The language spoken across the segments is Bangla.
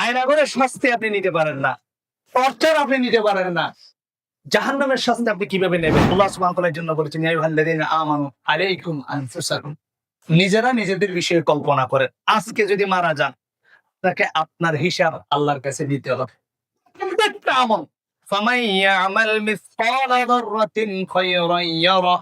আয়না করে শাস্তি আপনি নিতে পারেন না, টর্চার আপনি নিতে পারেন না, জাহান্নামের শাস্তি আপনি কিভাবে নেবেন? আল্লাহ সুবহানাহু ওয়া তাআলার জন্য বলেছেন, ইয়া আইয়ুহাল্লাযীনা আমানু আলাইকুম আনফুসাকুম। নিজেরা নিজেদের বিষয়ে কল্পনা করেন। আজকে যদি মারা যান, তাকে আপনার হিসাব আল্লাহর কাছে দিতে হবে। প্রত্যেকটা আমল। ফামান ইয়ামাল মিসকালা যাররাতিন খায়রান ইয়ারা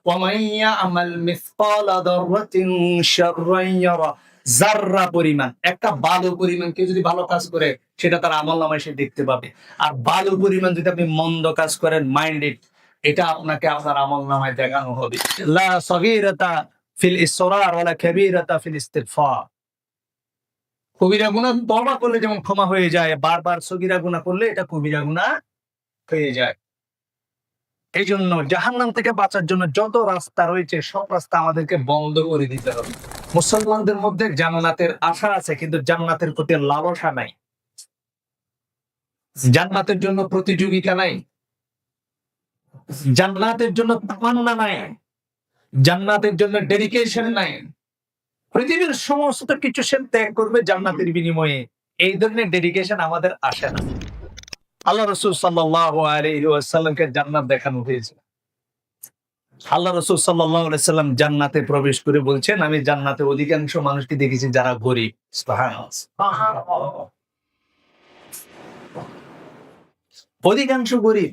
ওয়া মান ইয়ামাল মিসকালা যাররাতিন শাররান ইয়ারা। যাররা পরিমাণ, একটা বালু পরিমাণ কেউ যদি ভালো কাজ করে, সেটা তার আমলনামায় সে দেখতে পাবে। আর বালু পরিমাণ যদি আপনি মন্দ কাজ করেন, মাইন্ডেড, এটা আপনাকে আপনার আমলনামায় দেখানো হবে। লা সাগীরাতা ফিল ইসরার ওয়ালা কাবীরাতা ফিল ইস্তিগফার। কবিরা গুনাহ তওবা করলে যেমন ক্ষমা হয়ে যায়, বারবার সগীরা গুনাহ করলে এটা কবিরা গুনাহ হয়ে যায়। এই জন্য জাহান্নাম থেকে বাঁচার জন্য যত রাস্তা রয়েছে, সব রাস্তা আমাদেরকে বন্ধ করে দিতে হবে। মুসলমানদের মধ্যে জান্নাতের আশা আছে, কিন্তু জান্নাতের প্রতি লালসা নাই, জান্নাতের জন্য প্রতিযোগিতা নাই, জান্নাতের জন্য তামান্না নাই, জান্নাতের জন্য ডেডিকেশন নাই। পৃথিবীর সমস্ত কিছু সে ত্যাগ করবে জান্নাতের বিনিময়ে, এই ধরনের ডেডিকেশন আমাদের আসে না। আল্লাহ রাসূল সাল্লাল্লাহু আলাইহি ওয়াসাল্লামকে জান্নাত দেখানো হয়েছে। আল্লাহ রাসূল সাল্লাল্লাহু আলাইহি ওয়াসাল্লাম জান্নাতে প্রবেশ করে বলছেন, আমি জান্নাতে অধিকাংশ মানুষকে দেখেছি যারা গরীব। সুবহানাল্লাহ। অধিকাংশ গরীব।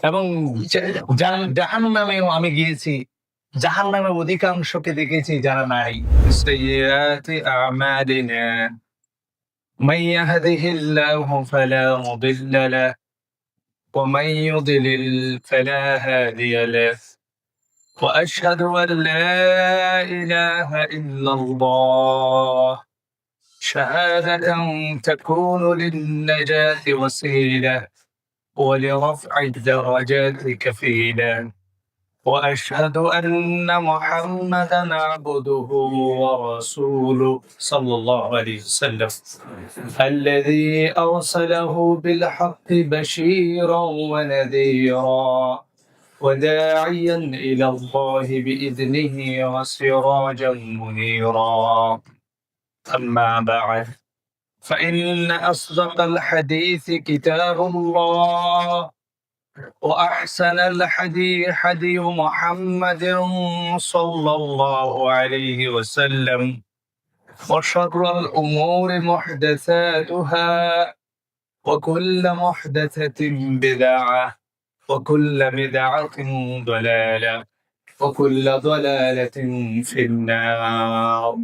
এবং জাহান্নামেও আমি গিয়েছি, জাহান্নামে অধিকাংশকে দেখেছি যারা নারী। সাইয়্যাতি আমালিনা মান ইয়াহদিহিল্লাহু ফালা মুদিল্লা লাহু ওয়া মান ইউদ্লিল ফালা হাদিয়া লাহু ওয়া আশহাদু আন লা ইলাহা ইল্লাল্লাহ শাহাদাতান তাকুনু লিন-নাজাতি ওয়াসীলা ওয়া লিরাফ'i ad-darajati kafila وأشهد أن محمدا عبده ورسوله صلى الله عليه وسلم الذي أرسله بالحق بشيرا ونذيرا وداعيا إلى الله بإذنه وسراجا منيرا أما بعد فإن أصدق الحديث كتاب الله وأحسن الحدي حدي محمد صلى الله عليه وسلم وشر الأمور محدثاتها وكل محدثة بدعة وكل بدعة ضلالة وكل ضلالة في النار.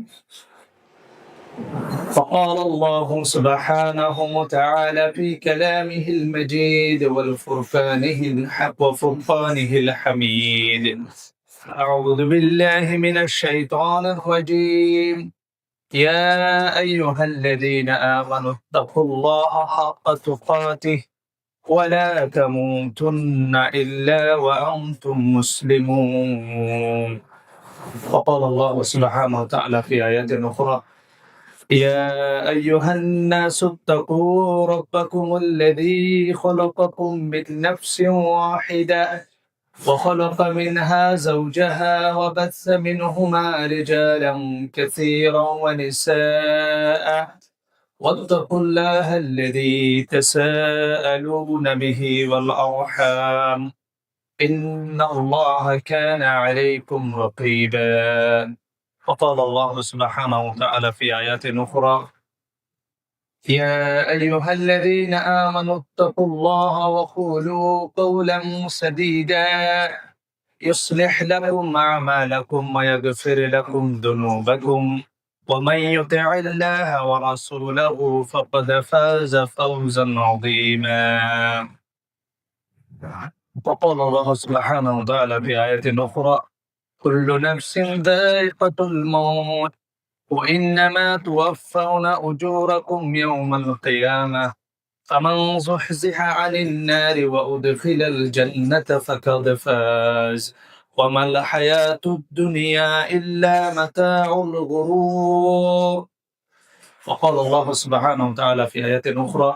فقال الله سبحانه وتعالى في كلامه المجيد وفرقانه الحميد. أعوذ بالله من الشيطان الرجيم. يا أيها الذين آمنوا اتقوا الله حق تقاته ولا تموتن إلا وأنتم مسلمون. وقال الله سبحانه وتعالى في آيات أخرى يا أيها الناس اتقوا ربكم الذي خلقكم من نفس واحدة وخلق منها زوجها وبث منهما رجالا كثيرا ونساء واتقوا الله الذي تساءلون به والأرحام إن الله كان عليكم رقيبا. وقال الله سبحانه وتعالى في آيات أخرى يا أيها الذين آمنوا اتقوا الله وقولوا قولا سديدا يصلح لكم أعمالكم ويغفر لكم ذنوبكم ومن يطع الله ورسوله فقد فاز فوزا عظيما. وقال الله سبحانه وتعالى في آية أخرى كل نفس ذائقة الموت وإنما توفون أجوركم يوم القيامة فمن زحزح عن النار وأدخل الجنة فقد فاز وما الحياة الدنيا إلا متاع الغرور. وقال الله سبحانه وتعالى في آية أخرى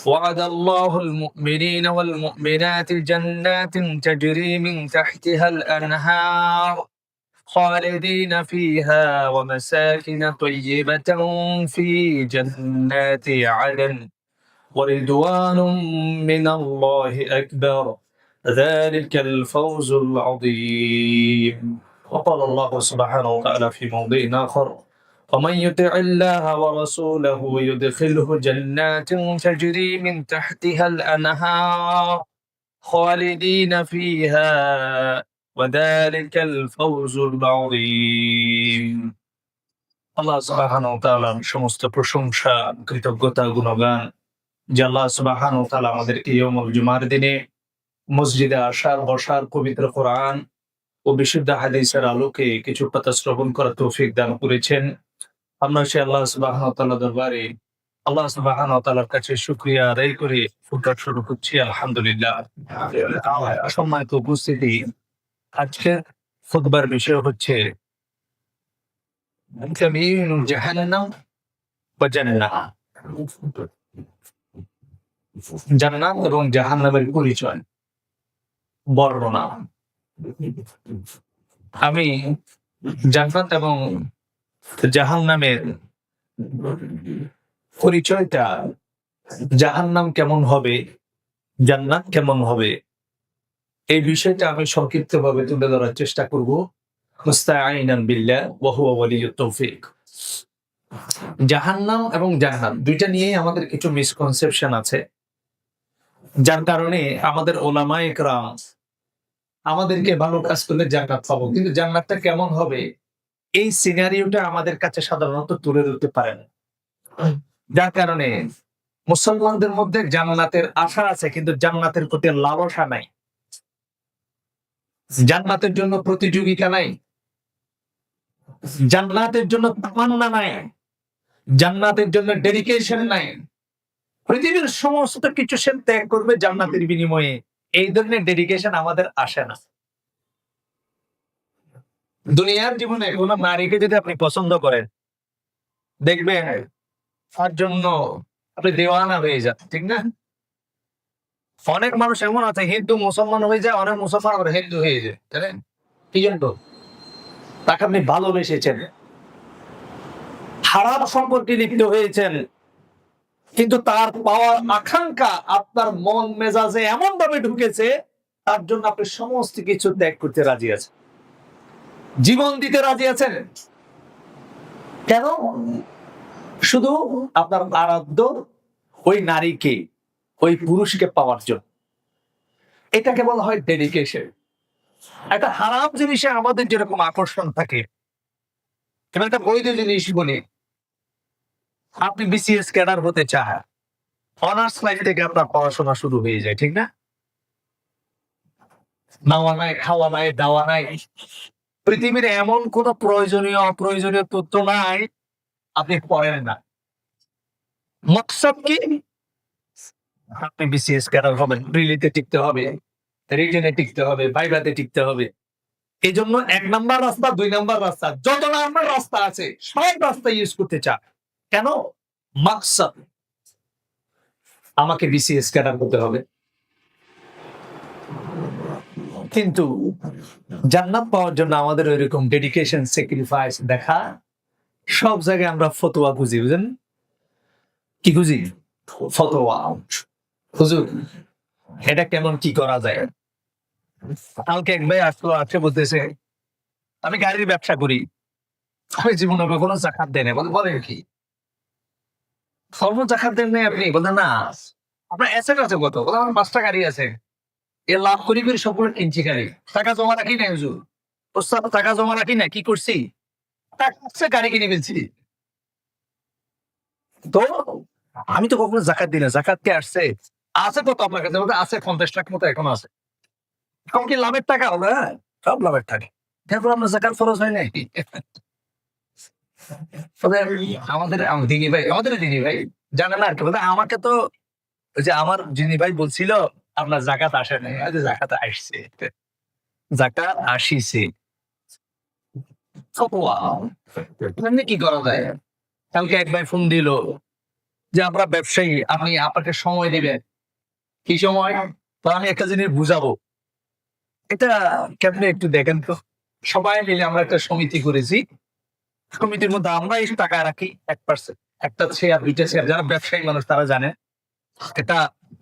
وعد الله المؤمنين والمؤمنات جنات تجري من تحتها الأنهار خالدين فيها ومساكن طيبة في جنات عدن ورضوان من الله أكبر ذلك الفوز العظيم. وقال الله سبحانه وتعالى في موضع آخر ومن يطع الله ورسوله يدخله جنات تجري من تحتها الأنهار خالدين فيها وذلك الفوز العظيم. আল্লাহ সুবহানাহু ওয়া তাআলার সমস্ত প্রশংসা, কৃতজ্ঞতা, গুণগান যে আল্লাহ সুবহানাহু ওয়া তাআলা আমাদেরকে ইয়াউমুল জুমার দিনে মসজিদে আসার, বসার, পবিত্র কোরআন ও বিশুদ্ধ হাদিসের আলোকে কিছু কথা শ্রবণ করার তৌফিক দান করেছেন। আমরা সে আল্লাহ সুবহানাহু ওয়া তাআলার দরবারে আল্লাহ সুবহানাহু ওয়া তাআলার কাছে শুকরিয়া আদায় করে ফুরকাত শুরু করছি আলহামদুলিল্লাহ। সম্মানিত উপস্থিতি, আজকের খুতবার বিষয় হচ্ছে তাময়ীনুল জাহান্নাম ওয়া জান্নাহ। জান্নাত এবং জাহান্নামের পরিচয়, বর্ণনা। আমি জান্নাত এবং জাহান্নামের পরিচয়টা, জাহান্নাম কেমন হবে, জান্নাত কেমন হবে, এই বিষয়টা আমি সংক্ষিপ্তভাবে তুলে ধরার চেষ্টা করব মুস্তাঈনান বিল্লাহ ওয়া হুয়া ওয়ালিয়্যুত তাওফীক। জাহান্নাম এবং জান্নাত দুইটা নিয়েই আমাদের কিছু মিসকনসেপশন আছে, যার কারণে আমাদের উলামায়ে কেরাম আমাদেরকে ভালো কাজ করলে জান্নাত পাবো, কিন্তু জান্নাতটা কেমন হবে এই সিনারিওটা আমাদের কাছে সাধারণত তুলে ধরতে পারে না। যার কারণে মুসলমানদের মধ্যে জান্নাতের আশা আছে, কিন্তু জান্নাতের প্রতি লালসা নাই, জান্নাতের জন্য প্রতিযোগিতা নাই, জান্নাতের জন্য তামান্না নাই, জান্নাতের জন্য ডেডিকেশন নাই। পৃথিবীর সমস্ত কিছু সে ত্যাগ করবে জান্নাতের বিনিময়ে, এই ধরনের ডেডিকেশন আমাদের আসে না। দুনিয়ার জীবনে কোন নারীকে যদি আপনি পছন্দ করেন, দেখবেন তার জন্য আপনি দেওয়ানা হয়ে যান, ঠিক না? অনেক মানুষ এমন আছে হিন্দু মুসলমান হয়ে যায়, অনেক মুসলমান আবার হিন্দু হয়ে যায়, জানেন কি জন্য? তাকে আপনি ভালোবেসেছেন, হারাম সম্পর্কে লিপ্ত হয়েছেন, কিন্তু তার পাওয়ার আকাঙ্ক্ষা আপনার মন মেজাজে এমন ভাবে ঢুকেছে, তার জন্য আপনি সমস্ত কিছু ত্যাগ করতে রাজি আছেন, জীবন দিতে রাজি আছেন। কেন? শুধু আপনার আরাধ্য ওই নারীকে, ওই পুরুষকে পাওয়ার জন্য। এটাকে বলা হয় ডেডিকেশন। একটা হারাম জিনিসে আমাদের যেরকম আকর্ষণ থাকে, এবং একটা বৈধ জিনিস বলি, আপনি বিসিএস ক্যাডার হতে চান, অনার্স লাইফ থেকে আপনার পড়াশোনা শুরু হয়ে যায়, ঠিক না? নাওয়া নাই, খাওয়া নাই, দাওয়া নাই, পৃথিবীর এমন কোন প্রয়োজনীয় অপ্রয়োজনীয় তথ্য নাই আপনি পড়েন না। মকসদ কি? আপনি বিসিএস ক্যাডার হবেন, রিলিতে টিকতে হবে, রিটেনে টিকতে হবে, ভাইভাতে টিকতে হবে। এই জন্য 1 নাম্বার রাস্তা, 2 নাম্বার রাস্তা, যত নাম্বার রাস্তা আছে সব রাস্তা ইউজ করতে চান। কেন? মাকসাদ, আমাকে বিসিএস ক্যাডার করতে হবে। কিন্তু জান্নাত পাওয়ার জন্য আমাদের ওইরকম ডেডিকেশন, স্যাক্রিফাইস দেখা, সব জায়গায় আমরা ফতোয়া খুঁজি, বুঝেন? কি খুঁজি? ফতোয়া। হুজুর এটা কেমন, কি করা যায়? কালকে এক ভাই আসলো, আজকে বলতেছে আমি গাড়ির ব্যবসা করি, আমি জীবনে কখনো জাকাত দেয় না। বলেন কি সর্ব জাকাত দেন নাই আপনি? বলেন না। আপনার অ্যাসেট আছে কত? বলে আমার 5টা গাড়ি আছে, এ লাভ করি করে সবগুলো কিনছি গাড়ি। টাকা জমা রাখি নাই হুজুর, ওস্তাদ টাকা জমা রাখি না, কি করছি? টাকা গাড়ি কিনে ফেলছি। তো আমি তো কখনো জাকাত দিই না। জাকাত কে আসছে? আছে কত আপনার কাছে? আছে 50 লাখ মতো এখন আছে। এখন কি লাভের টাকা? হলো সব লাভের টাকা, তারপর আপনার জাকাত ফরজ হয় নাই। আমাদের দিনী ভাই জানে না আর কি। আমাকে তো ওই যে আমার যিনি ভাই বলছিল আপনার জাকাত আসে নাই, জাকাত আসছে, জাকাত আসিছে। কি করা যায়? কালকে এক ভাই ফোন দিল যে আমরা ব্যবসায়ী, আপনি আপনাকে সময় দিবেন। কি সময়? আমি একটা জিনিস বুঝাবো, এটা কেমনে একটু দেখেন তো। সবাই মিলে আমরা একটা সমিতি করেছি। সমিতির মধ্যে আমরা এই টাকা রাখি 1%, একটা শেয়ার, 2টা শেয়ার। যারা ব্যবসায়ী মানুষ তারা জানে এটা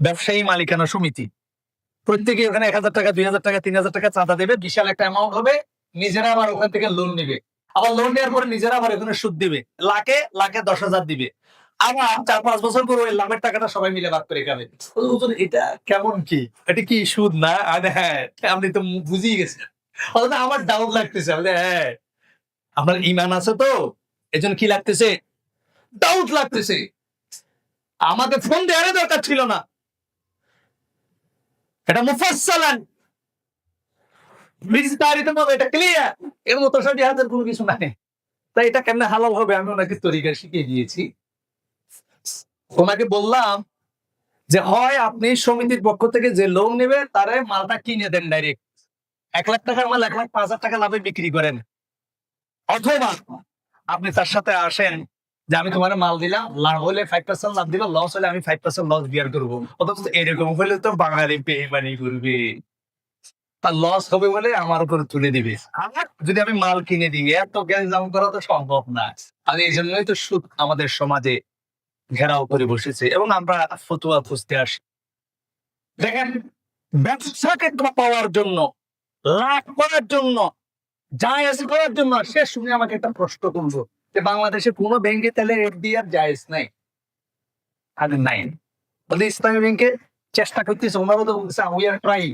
ব্যবসায়ী মালিকানা সমিতি। প্রত্যেকে ওখানে 1,000 টাকা, 2,000 টাকা, 3,000 টাকা চাঁদা দেবে, বিশাল একটা অ্যামাউন্ট হবে। নিজেরা আবার ওখান থেকে লোন নিবে, আবার লোন নেওয়ার পরে নিজেরা আবার ওখানে সুদ দিবে, লাখে লাখে 10,000 দিবে। আবার 4-5 বছর পর ওই লাভের টাকাটা সবাই মিলে ভাগ করে খাবে। হুজুর এটা কেমন কি? এটা কি সুদ না? হ্যাঁ, আপনি তো বুঝিয়ে গেছেন। অথচ আমার ডাউট লাগতেছে। হ্যাঁ, আপনার ঈমান আছে তো? এজন্য কি লাগতেছে? ডাউট লাগতেছে। আমাকে ফোন দেওয়ার দরকার ছিল না। এটা মুফাসসালান বিস্তারিতভাবে এটা ক্লিয়ার। এর মতো শরিয়াতের কোনো কিছু নাই। তাই এটা কেমনে হালাল হবে আমি ওনাকে তরিকা শিখিয়ে দিয়েছি। ওনাকে বললাম যে হয় আপনি সমিতির পক্ষ থেকে যে লোন নেবে তারে মালটা কিনে দেন ডাইরেক্ট। 1,00,000 টাকার মাল 1,05,000 টাকা লাভে বিক্রি করেন। অথবা আপনি তার সাথে আসেন যে আমি তোমার মাল দিলাম, লাভ হলে 5% লাভ দিলাম, লস হলে আমি 5% লস বিয়ার করবো। অথচ এরকম হলে তো বাঙালি বেইমানি করবে। তার লস হবে বলে আমার উপরে তুলে দিবে। আর যদি আমি মাল কিনে দিই, এত গ্যাঞ্জাম করা তো সম্ভব না। আর এই জন্যই তো সুদ আমাদের সমাজে ঘেরাও করে বসেছে এবং আমরা ফতুয়া খুঁজতে আসি। দেখেন, ব্যবসাকে পাওয়ার জন্য, লাভ করার জন্য, জায়েজ করার জন্য শেষ শুনে আমাকে একটা প্রশ্ন করবো যে বাংলাদেশে কোনো ব্যাংকে তাহলে এফডিআর জায়েজ নাই? আরে নাই। বলে ইসলামী ব্যাংকে চেষ্টা করতেছে, ওনারা তো বলতেছে উই আর ট্রাই।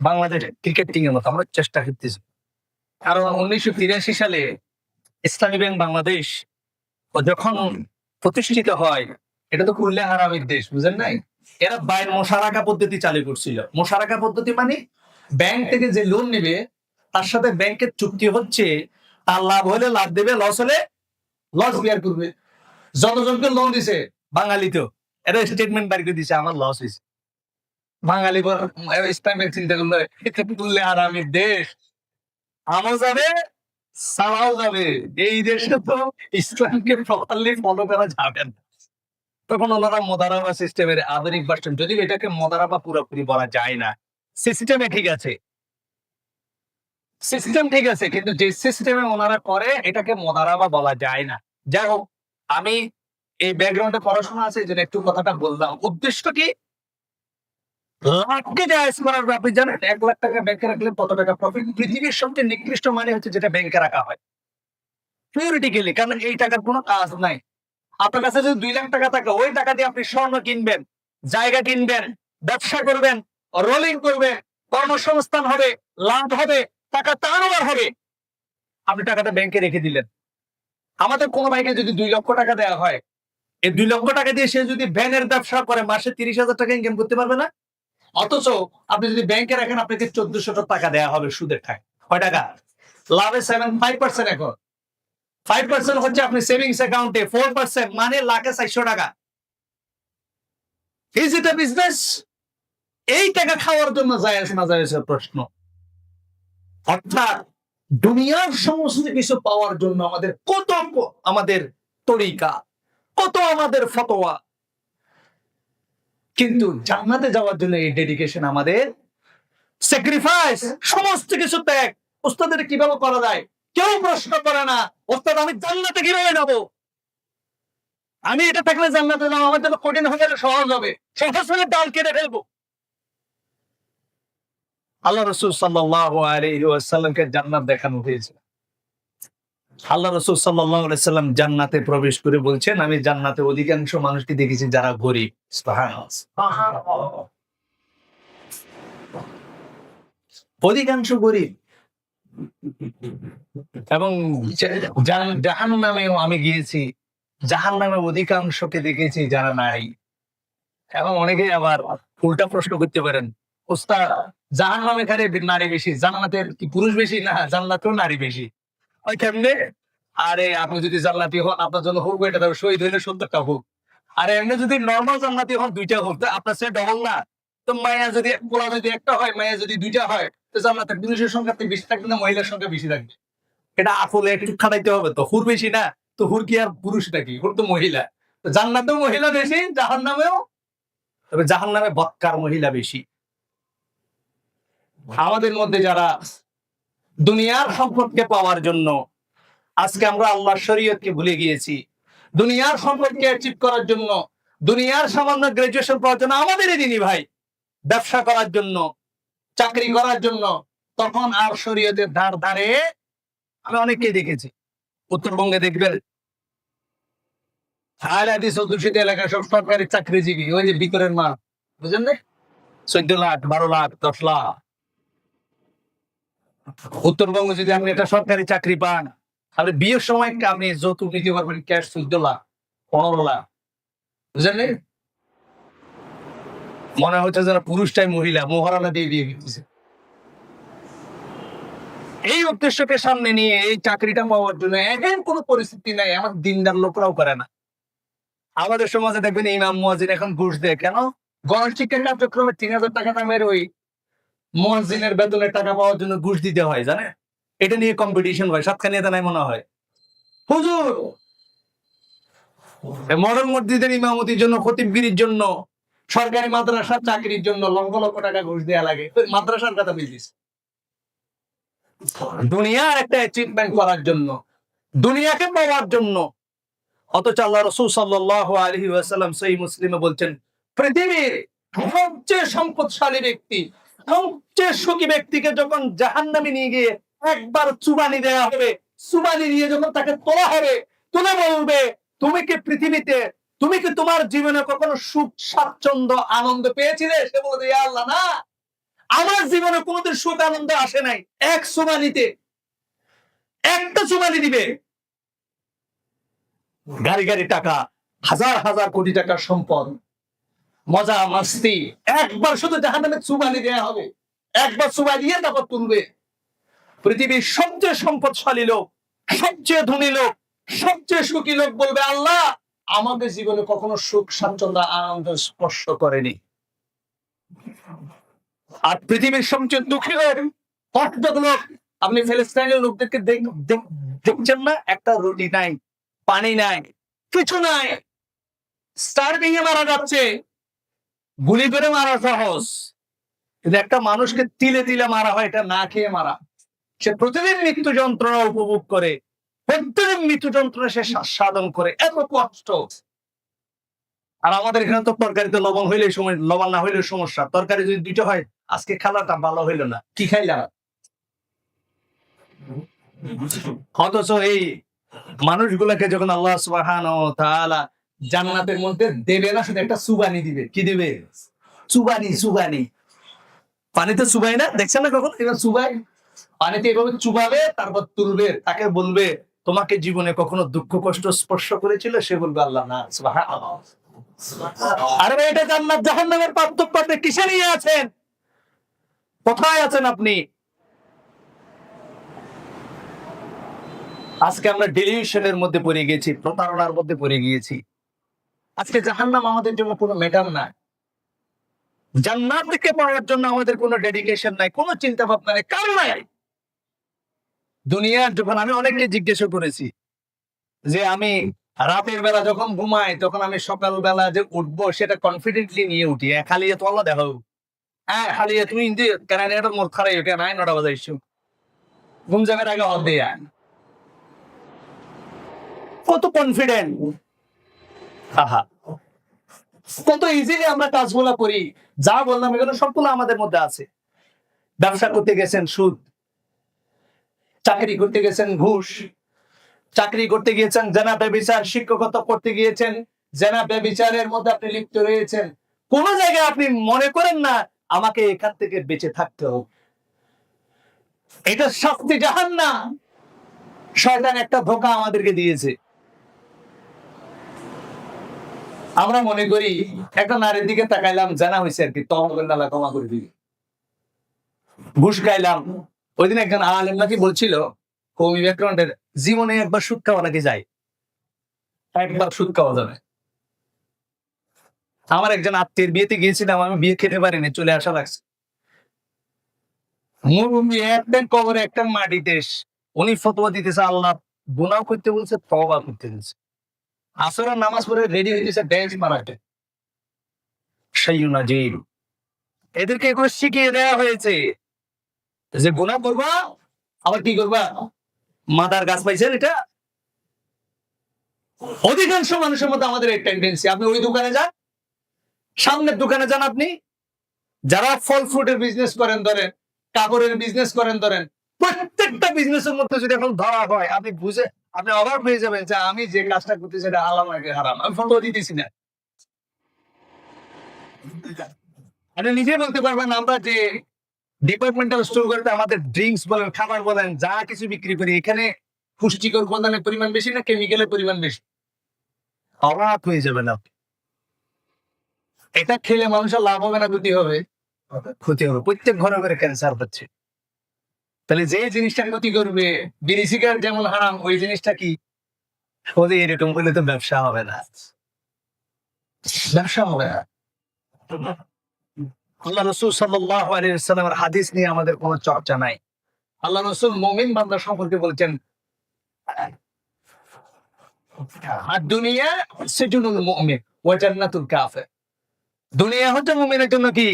বাংলাদেশে ক্রিকেট টিমের মতো আমরা চেষ্টা করতেছি। কারণ 1983 সালে ইসলামী ব্যাংক বাংলাদেশ যখন প্রতিষ্ঠিত হয়, এটা তো কুল্লে হারামির দেশ, বুঝেন নাই? এরা বাইর মোশারাকা পদ্ধতি চালু করছিল। মোশারাকা পদ্ধতি মানে ব্যাংক থেকে যে লোন নেবে তার সাথে ব্যাংকের চুক্তি হচ্ছে, তার লাভ হলে লাভ দেবে, লস হলে লস বিয়ার করবে। যতজনকে লোন দিছে বাঙালি তো এটা স্টেটমেন্ট বাড়ি করে দিছে আমার লস হয়েছে। বাঙালি ইসলাম ব্যাংক চিন্তা করলো এটা কুল্লে হারামির দেশ, আমও যাবে সারাও যাবে। এই দেশে তো ইসলামকে প্রপারলি ফলো করা যাবে না। তখন ওনারা মোদারাবা সিস্টেমের আধুনিক ভার্সন, যদিও এটাকে মোদারাবা পুরোপুরি বলা যায় না। সিস্টেমে ঠিক আছে, সিস্টেম ঠিক আছে, কিন্তু যে সিস্টেমে ওনারা করে এটাকে মোদারাবা বলা যায় না। যাই হোক, আমি এই ব্যাকগ্রাউন্ডে পড়াশোনা আছে এই জন্য একটু কথাটা বললাম। উদ্দেশ্য কি? লাখকে জায়েজ করার। আপনি জানেন 1,00,000 টাকা ব্যাংকে রাখলে কত টাকা প্রফিট? পৃথিবীর সবচেয়ে নিকৃষ্ট মানে হচ্ছে যেটা ব্যাংকে রাখা হয় থিওরিটিক্যালি, কারণ এই টাকার কোনো কাজ নাই। আপনার কাছে যদি 2,00,000 টাকা থাকে, ওই টাকা দিয়ে আপনি স্বর্ণ কিনবেন, জায়গা কিনবেন, ব্যবসা করবেন, রোলিং করবেন, কর্মসংস্থান হবে, লাভ হবে, টাকা টার্নওভার হবে। আপনি টাকাটা ব্যাংকে রেখে দিলেন। আমাদের কোনো ভাইকে যদি 2,00,000 টাকা দেওয়া হয়, এই 2,00,000 টাকা দিয়ে সে যদি ভ্যানের ব্যবসা করে মাসে 30,000 টাকা ইনকাম করতে পারবে না? অথচ আপনি যদি ব্যাংকে রাখেন আপনাকে 1,400 টাকা দেওয়া হবে সুদের টাকা। কয় টাকা? লাভে 5% এখন। 5% হচ্ছে আপনি সেভিংস অ্যাকাউন্টে, 4% মানে লাখে 400 টাকা। Is it A business? এই টাকা খাওয়ার জন্য জায়েজ না জায়েজের প্রশ্ন। অর্থাৎ দুনিয়ার সমস্ত কিছু পাওয়ার জন্য আমাদের কত আমাদের তরিকা, কত আমাদের ফতোয়া, কিন্তু জান্নাতে যাওয়ার জন্য এই ডেডিকেশন আমাদের, স্যাক্রিফাইস, সমস্ত কিছু ত্যাগ। ওস্তাদের কিভাবে করা যায়? কেউ প্রশ্ন করে না ওস্তাদ আমি জান্নাতে কিভাবে যাবো, আমি এটা থাকলে জান্নাতে যাবো, আমার জন্য কঠিন হয়ে গেলে সহজ হবে, সহজ হলে ডাল কেটে ফেলবো। আল্লাহ রাসূল সাল্লাল্লাহু আলাইহি ওয়াসাল্লামকে জান্নাত দেখানো হয়েছে। আল্লাহ রাসূল সাল্লাল্লাহু আলাইহি ওয়াসাল্লাম জান্নাতে প্রবেশ করে বলছেন, আমি জান্নাতে অধিকাংশ মানুষকে দেখেছি যারা গরীব। সুবহানাল্লাহ। অধিকাংশ গরীব। এবং জাহান্নামেও আমি গিয়েছি, জাহান্নামে অধিকাংশকে দেখেছি যারা নারী। এবং অনেকে আবার উল্টা প্রশ্ন করতে পারেন, ওস্তাদ জাহান্নামে কারে নারী বেশি, জান্নাতের কি পুরুষ বেশি? না, জান্নাতেও নারী বেশি। ওই কেমনে? আরে আপনি যদি জান্নাতি হন আপনার জন্য হোক, এটা তবে শহীদ হইলে 70টা হোক। আর এমনি যদি নর্মাল জান্নাতি হন 2টা হোক, তো আপনার সে ডবল না? তো মায়া যদি পোলা যদি একটা হয়, মায়া যদি 2টা হয়, তো জান্নাতের পুরুষের সংখ্যা বেশি থাকবে না মহিলার সংখ্যা বেশি থাকবে? এটা আসলে একটু খাটাইতে হবে। তো হুর বেশি না, তো হুর কি আর পুরুষটা কি? হুর তো মহিলা। তো জান্নাতেও মহিলা বেশি, জাহান্নামেও, তবে জাহান্নামে বৎকার মহিলা বেশি। আমাদের মধ্যে যারা দুনিয়ার সম্পদকে পাওয়ার জন্য আজকে আমরা আল্লাহর শরীয়তকে ভুলে গিয়েছি। দুনিয়ার সম্পদকে অ্যাচিভ করার জন্য, দুনিয়ার সামান্য গ্রাজুয়েশন পাওয়ার জন্য আমাদেরই দিনী ভাই ব্যবসা করার জন্য, চাকরি করার জন্য, তখন আর শরীয়তের ধারে আমি অনেককেই দেখেছি। উত্তরবঙ্গে দেখবেন চৌধুরীতে এলাকায় সব সরকারি চাকরিজীবী, ওই যে ভিতরের মাঠ, বুঝলেন না, 14 লাখ 12 লাখ 10 লাখ। উত্তরবঙ্গে যদি আপনি একটা সরকারি চাকরি পান, তাহলে বিয়ের সময় আপনি যৌতুক নিতে পারবেন ক্যাশ 14 লাখ 15 লাখ, বুঝলেন। মনে হচ্ছে যেন পুরুষটাই মহিলা, মহারানা দিয়ে বিয়ে দিচ্ছে। এই উদ্দেশ্যকে সামনে নিয়ে এই চাকরিটা পাওয়ার জন্য এখন কোনো পরিস্থিতি নাই, আমার দিনদার লোকরাও করে না। আমাদের সমাজে দেখবেন ইমাম মুয়াজ্জিন এখন ঘুষ দেয় কেন? গণশিক্ষা কার্যক্রমে 3000 টাকা দামের ওই মুয়াজ্জিনের বেতনের টাকা পাওয়ার জন্য ঘুষ দিতে হয়, জানে? এটা নিয়ে কম্পিটিশন হয়, সাতখানি এটা নাই মনে হয়। হুজুর মডার্ন মসজিদের ইমামতির জন্য, খতিবগিরির জন্য, সরকারি মাদ্রাসার চাকরির জন্য লক্ষ লক্ষ টাকা ঘুষ দেওয়া লাগে। মাদ্রাসার কথা বুঝিস, দুনিয়ার একটা অ্যাচিভমেন্ট করার জন্য, দুনিয়াকে পাওয়ার জন্য। অথচ আল্লাহ রাসূল সাল্লাল্লাহু আলাইহি ওয়াসাল্লাম সহিহ মুসলিমে বলছেন, পৃথিবীর সবচেয়ে সম্পদশালী ব্যক্তি, সবচেয়ে সুখী ব্যক্তিকে যখন জাহান্নামে নিয়ে গিয়ে একবার চুবানি দেওয়া হবে, চুবানি দিয়ে যখন তাকে তোলা হবে, তুলে বলবে, তুমি কি পৃথিবীতে, তুমি কি তোমার জীবনে কখনো সুখ স্বাচ্ছন্দ্য আনন্দ পেয়েছিলে? সে বলবে, ইয়া আল্লাহ, না, আমার জীবনে কোনোদিন সুখ আনন্দ আসে নাই। এক চুবানিতে, একটা চুবানি দিবে, গাড়ি গাড়ি টাকা, হাজার হাজার কোটি টাকার সম্পদ, মজা মাস্তি, একবার শুধু জাহান্নামে চুবানি দেয়া হবে, একবার চুবানি দিয়ে তারপর তুলবে। পৃথিবীর সবচেয়ে সম্পদশালী লোক, সবচেয়ে ধনী লোক, সবচেয়ে সুখী লোক বলবে, আল্লাহ আমাদের জীবনে কখনো সুখ স্বাচ্ছন্দ্য আনন্দ স্পর্শ করেনি। আর পৃথিবীর সবচেয়ে দুঃখী লোক, কষ্টক লোক, আপনি ফিলিস্তিনের লোকদেরকে দেখছেন না? একটা রুটি নাই, পানি নাই, কিছু নাই, স্টার্ভিং এ মারা যাচ্ছে। গুলি করে মারা সহজ, কিন্তু একটা মানুষকে তিলে তিলে মারা হয়, এটা না খেয়ে মারা। সে প্রতিদিন মৃত্যু যন্ত্রণা উপভোগ করে, প্রতিদিন মৃত্যু যন্ত্রণা সে সাধন করে, এত কষ্ট। আর আমাদের এখানে তো তরকারিতে লবণ হইলে সময়, লবণ না হইলে সমস্যা। তরকারি যদি দুটো হয়, আজকে খালাটা ভালো হইলো না, কি খাইলা? অথচ এই মানুষগুলোকে যখন আল্লাহ সুবহানাহু ওয়া তাআলা জান্নাতের মধ্যে দেবে না, শুধু একটা সুবানি দিবে। কি দিবে? চুবানি। চুবানি পানিতে চুবাই না, দেখছেন না কখন? এবার চুবাই, পানিতে এভাবে চুবাবে, তারপর তুলবে, তাকে বলবে, তোমাকে জীবনে কখনো দুঃখ কষ্ট স্পর্শ করেছিল? সে বলবে, আল্লাহ না। সুবহানাল্লাহ। আরে ভাই, এটা জান্নাত জাহান্নামের পার্থক্য আপনি কিসে নিয়ে আছেন? কোথায় আছেন আপনি? আজকে আমরা ডেলিউশনের মধ্যে পড়ে গেছি, প্রতারণার মধ্যে পড়ে গিয়েছি। আজকে জাহান্নাম আমাদের জন্য কোনো ম্যাটার না। জান্নাতকে পাওয়ার জন্য আমাদের কোনো ডেডিকেশন নাই, কোনো চিন্তা ভাবনা নাই, কারণ নাই। দুনিয়ার যখন আমি অনেককে জিজ্ঞাসা করেছি যে আমি রাতের বেলা যখন ঘুমাই, তখন আমি সকাল বেলা যে উঠবো সেটা কনফিডেন্টলি নিয়ে উঠি। খালি তো আল্লাহ দেখো, হ্যাঁ খালি তুমি কেন এটা মোট খারাই কেন 9টা বাজাইছো, ঘুম যাবার আগে হদ দিয়ে কত কনফিডেন্ট, কত ইজিলি আমরা কাজগুলো করি। যা বললাম এগুলো সবগুলো আমাদের মধ্যে আছে। ব্যবসা করতে গেছেন সুদ, চাকরি করতে গেছেন ঘুষ, চাকরি করতে গিয়েছেন জেনা ব্যভিচার, শিক্ষকতা করতে গিয়েছেন জেনা ব্যভিচারের মধ্যে আপনি লিপ্ত রয়েছেন। কোন জায়গায় আপনি মনে করেন না আমাকে এখান থেকে বেঁচে থাকতে হবে, এটা শাস্তি জাহান্নাম। শয়তান একটা ধোঁকা আমাদেরকে দিয়েছে। আমরা মনে করি একটা নারীর দিকে তাকাইলাম, জানা হয়েছে আর কি, তহবিল ক্ষমা করে দিবি। ঘুষ খাইলাম, ওই দিন একজন আলেম নাকি বলছিল, কওমি ব্যাকগ্রাউন্ডের, জীবনে একবার সুদ খাওয়া নাকি যায়, একবার সুদ খাওয়া যাবে। আমার একজন আত্মীয়ের বিয়েতে গিয়েছিলাম, আমি বিয়ে খেতে পারিনি, চলে আসা লাগছে। মুরব্বি একদম কবরে একটা মাটি দেশ, উনি ফতোয়া দিতেছে, আল্লাহ গুনাহ করতে বলছে, তওবা করতে বলছে। আসরের নামাজ পড়ে রেডি হইতেছে ড্যান্স মারাতে। শাইউনাজির এদেরকে এগুলো শিখিয়ে দেওয়া হয়েছে যে গুনাহ করবা, আবার কি করবা, মাদার গাছ পাইছেন, এটা অধিকাংশ মানুষের মধ্যে আমাদের এই টেন্ডেন্সি। আপনি ওই দোকানে যান, সামনের দোকানে যান, আপনি যারা ফল ফ্রুটের বিজনেস করেন ধরেন, কাপড়ের বিজনেস করেন ধরেন, প্রত্যেকটা বিজনেসের মধ্যে যদি এখন ধরা হয়, আপনি অবাক হয়ে যাবেন যে আমি যে কাজটা করতেছি সেটা হালাল নাকি হারাম। আমি ফটো দিতেছি না, আপনি নিজে বলতে পারবেন। আমরা যে ডিপার্টমেন্টাল স্টোর করতে আমাদের ড্রিঙ্কস বলেন, খাবার বলেন, যা কিছু বিক্রি করি, এখানে পুষ্টিকর উপাদানের পরিমাণ বেশি না কেমিক্যালের পরিমাণ বেশি? অবাক হয়ে যাবেন আপনি। এটা খেলে মানুষের লাভ হবে না ক্ষতি হবে? ক্ষতি হবে। প্রত্যেক ঘরে ঘরে ক্যান্সার হচ্ছে। তাহলে যে জিনিসটা ক্ষতি করবে, বিড়ি সিগারেট যেমন হারাম, ওই জিনিসটা কি ওদের এরকম করলে তো ব্যবসা হবে না, ব্যবসা হবে না। আল্লাহ রাসূল সাল্লাল্লাহু আলাইহি ওয়াসাল্লামের হাদিস নিয়ে আমাদের কোনো চর্চা নাই। আল্লাহ রাসূল মুমিন বান্দা সম্পর্কে বলেছেন, আর দুনিয়া সিজনুল মুমিন ওয়া জান্নাতুল কাফির। দুনিয়া হচ্ছে মুমিনের জন্য কি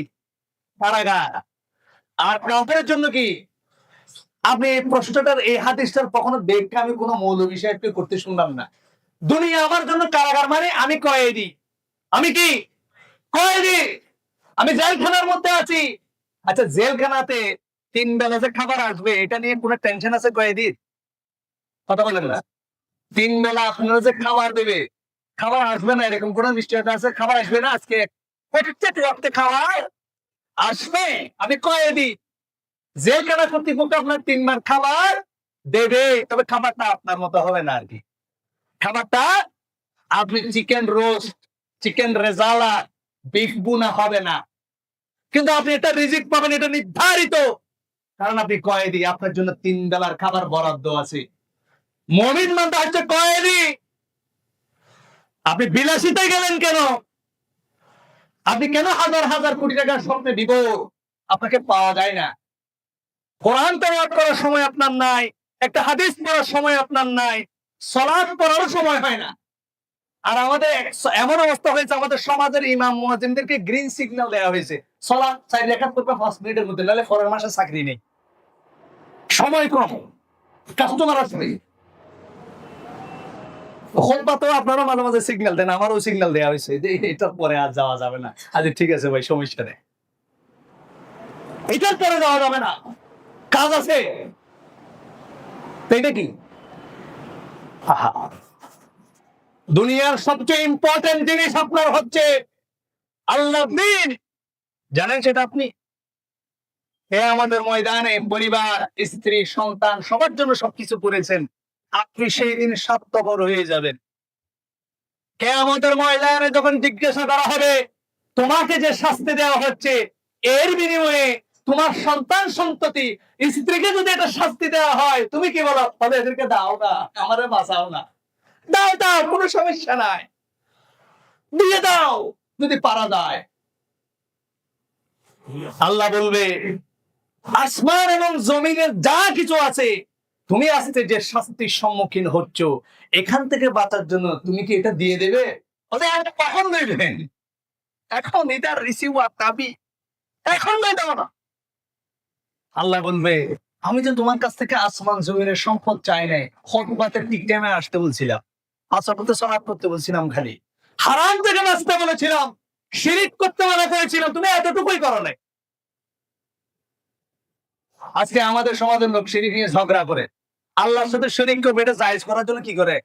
কারাগার, আর কাফেরের জন্য কি? আপনি এই প্রশ্নটার, এই হাদিসটার কখনো ব্যাখ্যা আমি কোনো মৌলবী সাহেবকে করতে শুনলাম না। দুনিয়া আমার জন্য কারাগার মানে আমি কয়েদি। আমি কি কয়েদি? আমি জেলখানার মধ্যে আছি। আচ্ছা, জেলখানাতে 3 বেলা যে খাবার আসবে এটা নিয়ে কোনো টেনশন আছে কয়েদির? কথা বলেন না। 3 বেলা আপনারা যে খাবার দেবে, খাবার আসবে না এরকম কোন নিশ্চয়তা আছে? খাবার আসবে না আজকে, প্রত্যেক ওয়াক্তে খাবার আসবে। আমি কয়েদি। জেলখানা কর্তৃপক্ষ আপনার 3 বার খাবার দেবে, তবে খাবারটা আপনার মতো হবে না আর কি। খাবারটা আপনি chicken roast, chicken rezala, beef বুনা হবে না, কিন্তু আপনি এটা রিজিক পাবেন, এটা নির্ধারিত। কারণ আপনি কয়েদি, আপনার জন্য 3 বেলার খাবার বরাদ্দ আছে। মুমিন বান্দা হচ্ছে কয়েদি। আপনি বিলাসিতায় গেলেন কেন? আপনি কেন হাজার হাজার কোটি টাকার স্বপ্নে দিব আপনাকে পাওয়া যায় না? কোরআন তেলাওয়াত করার সময় আপনার নাই, একটা হাদিস পড়ার সময় আপনার নাই, সালাত পড়ারও সময় হয় না। আর আমাদের এমন অবস্থা হয়েছে, আমাদের সমাজের ইমাম মুয়াজ্জিনদেরকে গ্রিন সিগন্যাল দেওয়া হয়েছে, সালাত 4 রাকাত পড়বে 5 মিনিটের মধ্যে, নাহলে পরের মাসে চাকরি নেই, সময় কম, কাস্টমার আসবে। খুতবাতেও আপনারা মাঝে মাঝে সিগন্যাল দেন, আমারও সিগন্যাল দেওয়া হয়েছে যে এটার পরে আর যাওয়া যাবে না। আচ্ছা ঠিক আছে ভাই, সমস্যা নেই, এটার পরে যাওয়া যাবে না, কাজ আছে। এটা কি? আহা, দুনিয়ার সবচেয়ে ইম্পর্টেন্ট জিনিস আপনার হচ্ছে আল্লাহর দ্বীন। জানেন সেটা আপনি? আমাদের ময়দানে পরিবার, স্ত্রী, সন্তান সবার জন্য সবকিছু করেছেন। আপনি সেই দিন স্বার্থপর হয়ে যাবেন। কিয়ামতের ময়দানে যখন জিজ্ঞাসা করা হবে, তোমাকে যে শাস্তি দেওয়া হচ্ছে এর বিনিময়ে তোমার সন্তান সন্ততি স্ত্রীকে যদি এটা শাস্তি দেওয়া হয়, তুমি কি বলো? তবে এদেরকে দাও না, আমারে বাঁচাও না। দাও দাও, কোনো সমস্যা নাই, দিয়ে দাও যদি পারা যায়। আল্লাহ বলবে, আসমান এবং জমিনের যা কিছু আছে, তুমি আজকে যে শাস্তির সম্মুখীন হচ্ছ, এখান থেকে বাঁচার জন্য তুমি কি এটা দিয়ে দেবে? কখন দেবেন? এখন এটা রিসিভ দাবি, এখন দেবো না। আল্লাহ বলবে, আমি তো তোমার কাছ থেকে আসমান জমিনের সম্পদ চাই নাই, খুতবাতে ঠিক টাইমে আসতে বলছিলাম, আসর করতে সালাত করতে বলছিলাম, খালি হারাম থেকে বাঁচতে বলেছিলাম, শিরিক করতে মানা করেছিলাম, তুমি এতটুকুই করো নাই। আজকে আমাদের সমাজের লোক শিরিক নিয়ে ঝগড়া করে, আল্লাহর সাথে শরীক করবে এটা জায়েজ করার জন্য কি করে?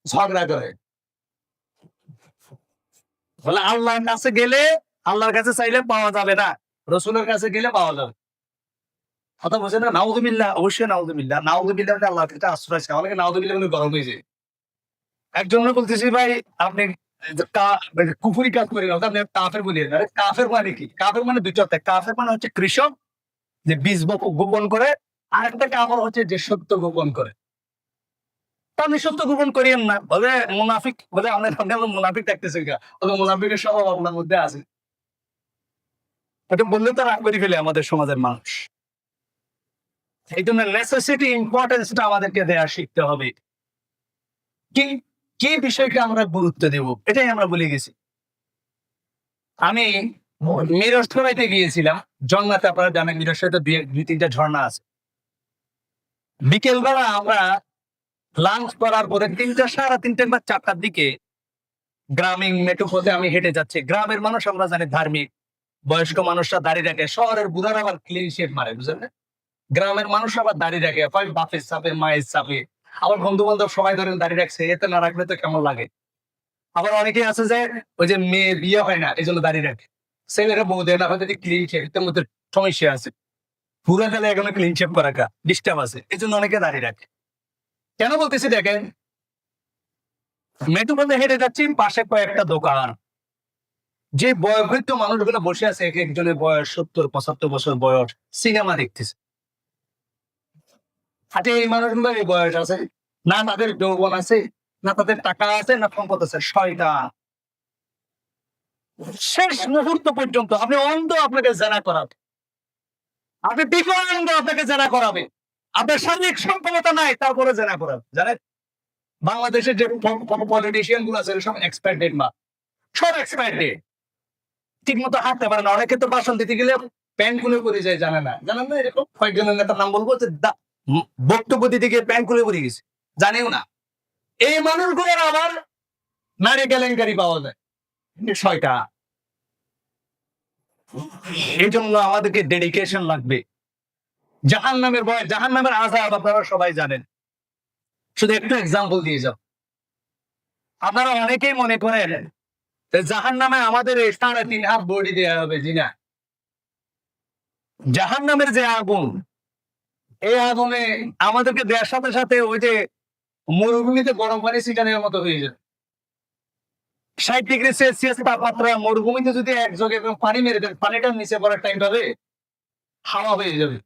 ঝগড়া করে। বলে আল্লাহর কাছে গেলে, আল্লাহর কাছে চাইলে পাওয়া যাবে না, রসুলের কাছে গেলে পাওয়া যাবে। কথা বলছে না? নাউযুবিল্লাহ, অবশ্যই নাউযুবিল্লাহ। নাউযুবিল্লাহ মানে আল্লাহর কাছে আশ্রয় চাওয়া। অনেকে নাউযুবিল্লাহ মানে গরম হয়ে যায়। একজনের বলতেছি, ভাই আপনি কুফরি কাজ করে আপনি কাফের বলিয়ে, আরে কাফের মানে কি? কাফের মানে দুই অর্থ। কাফের মানে হচ্ছে কৃষক, যে বীজ গোপন করে, আর একটা কাফের হচ্ছে যে সত্য গোপন করে। আপনি সত্য গোপন করিয়েন না, বলে মুনাফিক, বলে আমাদের মুনাফিক দেখতেছেন, মুনাফিকের স্বভাব আপনার মধ্যে আছে। এটা বললে তো রাগ করে ফেলে আমাদের সমাজের মানুষ। এই জন্য নেসেসিটি, ইম্পর্টেন্সটা আমাদেরকে দেয়া শিখতে হবে। কি কি বিষয়কে আমরা গুরুত্ব দেব, এটাই আমরা ভুলে গেছি। আমি মিরজ করাইতে গিয়েছিলাম, জন্নাতে, আপনারা জানেন মিরজ সাথে 2-3টা ঝর্ণা আছে। বিকেলবেলা আমরা লাঞ্চ করার পরে 3টা, 3:30 বা 4টার দিকে গ্রামীণ মেঠোপথে আমি হেঁটে যাচ্ছি। গ্রামের মানুষ আমরা জানি ধার্মিক, বয়স্ক মানুষরা দাড়ি রাখে, শহরের বুড়ারা আবার ক্লিন শেভ মারে, বুঝলেন না? গ্রামের মানুষ আবার দাড়ি রাখে, হয় বাপের চাপে, মায়ের চাপে। আবার বন্ধু বান্ধব সবাই ধরেন দাড়ি রাখছে, এতে না রাখলে তো কেমন লাগে। আবার অনেকে আছে যে ওই যে মেয়ে বিয়ে হয় না এই জন্য দাড়ি রাখে, ছেলেরা বউ দেয় না, হয়তো ক্লিন শেভ, এর মধ্যে সমস্যা আছে। পুরা কালে এখনো ক্লিন শেভ করা ডিস্টার্ব আছে, এই জন্য অনেকে দাড়ি রাখে। কেন বলতেছি দেখেন, মেট্রো পথে হেঁটে যাচ্ছি, পাশে কয়েকটা দোকান, যে বয়োবৃদ্ধ মানুষগুলো বসে আছে, এক একজনের বয়স 70-75 বছর বয়স, সিনেমা দেখতেছে। আচ্ছা, এই মানুষগুলো এই বয়স আছে না, তাদের যৌবন আছে না, তাদের টাকা আছে না, সম্পদ আছে, শয়তান। শেষ মুহূর্ত পর্যন্ত আপনি অন্ধ, আপনাকে জানা করাবে, আপনি বিকলাঙ্গ, আপনাকে জানা করাবে, আপনার শারীরিক সক্ষমতা নাই তারপরে জানা করাবে। জানেন বাংলাদেশের যে পলিটিশিয়ান গুলো আছে সব এক্সপায়ার ডেট, সব এক্সপায়ার ডেট, ঠিক মতো হাঁটতে পারে না। অনেকে তো ভাষণ দিতে গেলে প্যান্ট খুলে পড়ে যায়, জানেন না? এরকম কয়েকজনের নেতার নাম বলবো যে বক্তব্য দিতে গিয়ে প্যান্ট খুলে পড়ে গেছে, জানেও না। এই মানুষগুলোর আবার নারী কেলেঙ্কারি পাওয়া যায়, ছয়টা। এই জন্য আমাদেরকে ডেডিকেশন লাগবে। জাহান্নামের ভয়, জাহান্নামের আযাব আপনারা সবাই জানেন। শুধু একটু এক্সাম্পল দিয়ে যাও। আপনারা অনেকেই মনে করেন জাহান্নামে আমাদের 3.5 হাত বডি দেওয়া হবে, জি না। জাহান্নামের যে আগুন, এই আগুনে আমাদেরকে দেওয়ার সাথে সাথে ওই যে মরুভূমিতে গরম পানি ছিটানোর মতো হয়ে যাবে। 60°C তাপমাত্রা মরুভূমিতে যদি এক জগে পানি মেরে দেন, পানিটার নিচে পড়ার টাইম পাবে, হাওয়া হয়ে যাবে।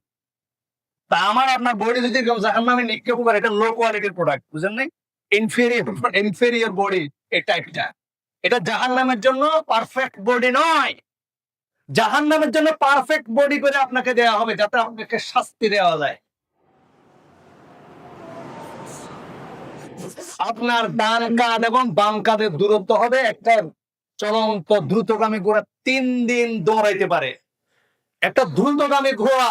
তা আমার আপনার বডি যদি জাহান্নামে নিক্ষেপ করে, এটা লো কোয়ালিটির প্রোডাক্ট, বুঝেন নাই? ইনফেরিয়র বডি এই টাইপটা। এটা জাহান্নামের জন্য পারফেক্ট বডি নয়। জাহান্নামের জন্য পারফেক্ট বডি করে আপনাকে দেওয়া হবে, যাতে আপনাকে শাস্তি দেওয়া যায়। আপনার ডান কাঁধ এবং বাম কাঁধের দূরত্ব হবে একটা চলন্ত দ্রুতগামী ঘোড়া 3 দিন দৌড়াইতে পারে। একটা দ্রুতগামী ঘোড়া,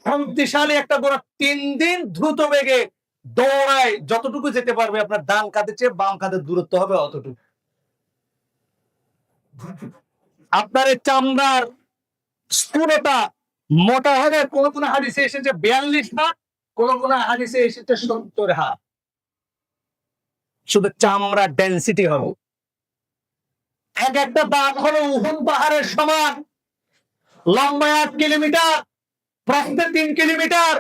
শক্তিশালী একটা ঘোড়া 3 দিন দ্রুত বেগে দৌড়ায়, যতটুকু যেতে পারবে আপনার ডান কাঁধের চেয়ে বাম কাঁধের দূরত্ব হবে অতটুকু। আপনার এই চামড়ার স্থূলতা মোটা হবে, কোন কোন হাদিসে এসেছে 42 হাত, কোন কোন হাদিসে এসেছে 70 হাত। শুধু চামড়া ডেন্সিটি হবে। এক একটা দাঁত হলো উহুদ পাহাড়ের সমান, লম্বা 1 কিলোমিটার, প্রস্থে 3 কিলোমিটার,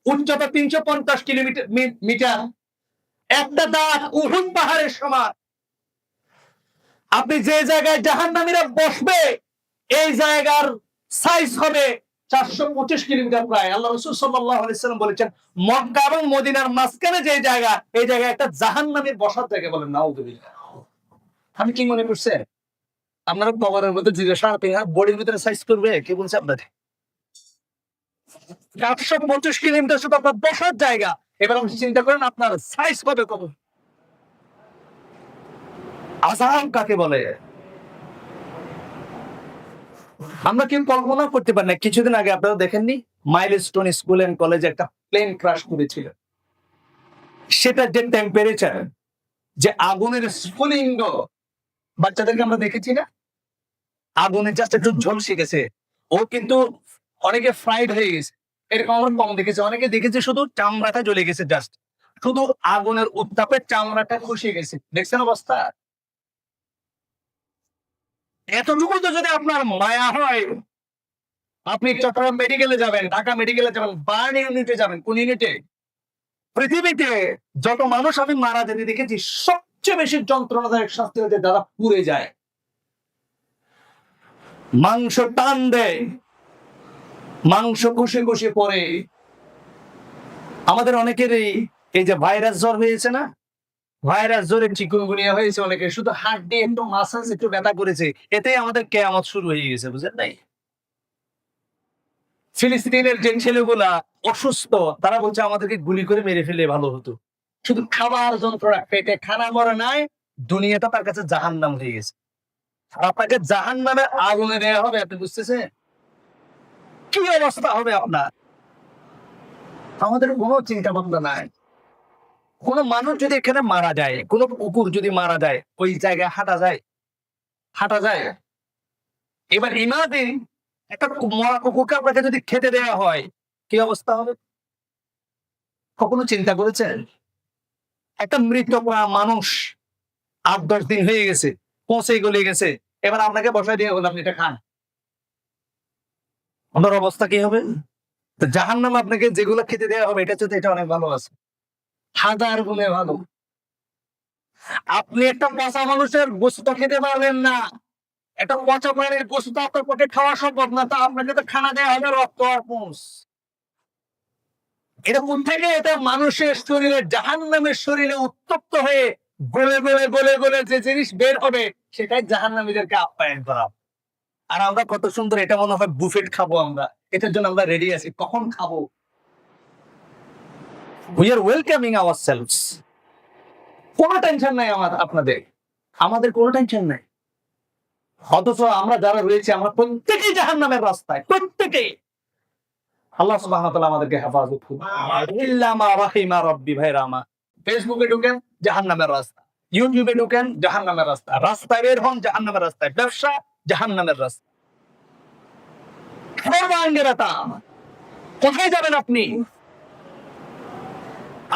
উচ্চতা 350 মিটার। একটা দাঁত উহুদ পাহাড়ের সমান। আপনি যে জায়গায় জাহান্নামীরা বসবে, এই জায়গার সাইজ হবে 425 কিলোমিটার প্রায়। আল্লাহ রাসূল সাল্লাল্লাহু আলাইহি ওয়াসাল্লাম বলেছেন, মক্কা এবং মদিনার মাঝখানে যে জায়গা, এই জায়গায় একটা জাহান্নামীর বসার জায়গা, বলেন নাউযুবিল্লাহ। আমি কি মনে করছেন আপনারা কবরের মধ্যে জিজ্ঞাসা বডির ভিতরে সাইজ করবে? কে বলছে আপনাদের? 425 কিলোমিটার শুধু আপনার বসার জায়গা। এবার আপনি চিন্তা করেন আপনার সাইজ কবে কবর। আযাব কাকে বলে আমরা কেউ কল্পনা করতে পারি না। কিছুদিন আগে আপনারা দেখেননি, মাইলস্টোন স্কুল এন্ড কলেজে একটা প্লেন ক্রাশ করেছিল। সেটা যে টেম্পারেচার, যে আগুনের স্ফুলিঙ্গ, বাচ্চাদেরকে আমরা দেখেছি না, আগুনে জাস্ট একটু ঝলসে গেছে, ও কিন্তু অনেকে ফ্রাইড হয়ে গেছে। এরকম আমরা কম দেখেছি। অনেকে দেখেছে শুধু চামড়াটা জ্বলে গেছে, জাস্ট শুধু আগুনের উত্তাপে চামড়াটা খসে গেছে। দেখছেন অবস্থা? এতটুকু তো যদি আপনার মায়া হয়, আপনি চট্টগ্রাম মেডিকেলে যাবেন, ঢাকা মেডিকেলে যাবেন, বার্ন ইউনিটে যাবেন। কোন ইউনিটে? পৃথিবীতে যত মানুষ আমি মারা যেতে দেখেছি, সবচেয়ে বেশি যন্ত্রণাদায়ক শাস্তি হচ্ছে যারা পুড়ে যায়, মাংস টান দেয়, মাংস কষে কষে পড়ে। আমাদের অনেকেরই এই যে ভাইরাস জ্বর হয়েছে না, ভাইরাস জ্বরে চিকুনগুনিয়া হয়েছে অনেকে, শুধু হাত দিয়ে একটু মাসাজ, একটু ব্যথা করেছে, এতেই আমাদের কিয়ামত শুরু হয়ে গেছে, বুঝলেন নাই? ফিলিস্তিনের যে ছেলেগুলা অসুস্থ, তারা বলছে আমাদেরকে গুলি করে মেরে ফেলে ভালো হতো। শুধু খাবার যন্ত্রণা, পেটে খানা মরে নাই, দুনিয়াটা তার কাছে জাহান্নাম হয়ে গেছে। আপনাকে জাহান্নামের আগুনে দেওয়া হবে, আপনি বুঝতেছেন কি অবস্থা হবে আপনার? আমাদের কোনো চিন্তা ভাবনা নাই। কোনো মানুষ যদি এখানে মারা যায়, কোনো কুকুর যদি মারা যায়, ওই জায়গায় হাঁটা যায়? হাঁটা যায়? এবার ইমাজিন একটা মরা কুকুরকে আপনাকে যদি খেতে দেওয়া হয়, কি অবস্থা হবে? কখনো চিন্তা করেছেন? একটা মৃত মানুষ ৮-১০ দিন হয়ে গেছে, পচে গলে গেছে, এবার আপনাকে বসায় দিয়ে বললাম এটা খান, আপনার অবস্থা কি হবে? তো জাহান্নাম আপনাকে যেগুলো খেতে দেওয়া হবে, এটা যদি এটা অনেক ভালো আছে, হাজার গুণে ভালো। আপনি একটা পচা মানুষের গোশত খেতে পারবেন না, একটা পচা প্রাণীর গোশত আপনার পক্ষে খাওয়া সম্ভব না, তা আপনাকে তো খানা দেওয়া হবে রক্ত আর পুঁজ। এটা কোন থেকে? এটা মানুষের শরীরে, জাহান্নামের শরীরে উত্তপ্ত হয়ে গলে গলে গলে গলে যে জিনিস বের হবে, সেটাই জাহান্নামীদেরকে আপ্যায়ন করা। আর আমরা কত সুন্দর, এটা মনে হয় বুফেট খাবো আমরা, এটার জন্য আমরা রেডি আছি, কখন খাবো। We are welcoming ourselves. কোনো টেনশন নাই আপনাদের, আমাদের কোনো টেনশন নাই। অথচ আমরা যারা রয়েছে, আমরা প্রত্যেকেই জাহান্নামের রাস্তায়, প্রত্যেকেই। আল্লাহ সুবহানাহু ওয়া তাআলা আমাদেরকে হেফাজত করুন। ইল্লা মা রাহিমা রাব্বি। ভাইরা আমার, ফেসবুকে ঢুকেন জাহান্নামের রাস্তা, ইউটিউবে ঢুকেন জাহান্নামের রাস্তা, রাস্তায় বের হন জাহান্নামের রাস্তায়, ব্যবসা জাহান্নামের রাস্তা। কোথায় যাবেন আপনি?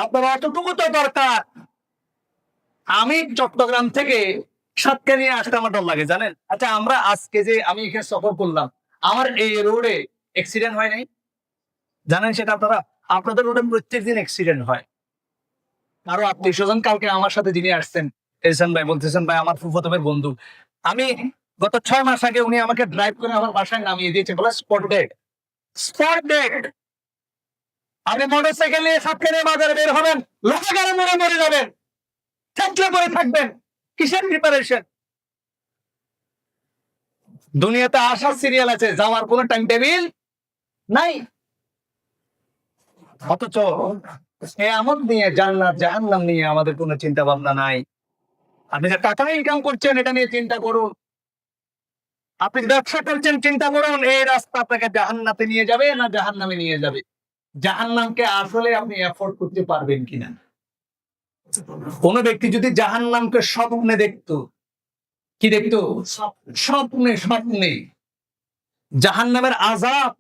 আপনার অতটুকু তো দরকার। আমি চট্টগ্রাম থেকে সাতকানিয়া আসতে আমার ডর লাগে, জানেন? আচ্ছা, আমরা আজকে যে আমি এখানে সফর করলাম, আমার এই রোডে অ্যাক্সিডেন্ট হয় নাই? জানেন সেটা আপনারা? আপনাদের রোডে প্রত্যেকদিন অ্যাক্সিডেন্ট হয়। আরো আত্মীয় স্বজন কালকে আমার সাথে যিনি আসছেন, এহসান ভাই, বলতেছেন ভাই আমার ফুফাতো ভাইয়ের বন্ধু, আমি গত 6 মাস আগে উনি আমাকে ড্রাইভ করে আমার বাসায় নামিয়ে দিয়েছে, বলে স্পট ডেড। Spot dead. আপনি মোটরসাইকেল নিয়ে সাতক্ষীরা বাজারে বের হবেন, লোহাগাড়ে মরে মরে যাবেন, থাকলে পরে থাকবেন, কিসের প্রিপারেশন? দুনিয়াতে আসার সিরিয়াল আছে, যাওয়ার কোনো টাইম টেবিল নাই। অথচ কিয়ামত নিয়ে, জান্নাত জাহান্নাম নিয়ে আমাদের কোনো চিন্তা ভাবনা নাই। আপনি যে টাকা ইনকাম করছেন, এটা নিয়ে চিন্তা করুন। আপনি ব্যবসা করছেন, চিন্তা করুন এই রাস্তা আপনাকে জাহান্নাতে নিয়ে যাবে না জাহান্নামে নিয়ে যাবে। জাহান্নামকে আসলে আপনি এফোর্ড করতে পারবেন কিনা। কোন ব্যক্তি যদি জাহান্নামকে স্বপ্নে দেখতো, কি দেখতো? স্বপ্নে স্বপ্নে। জাহান্নামের আযাব,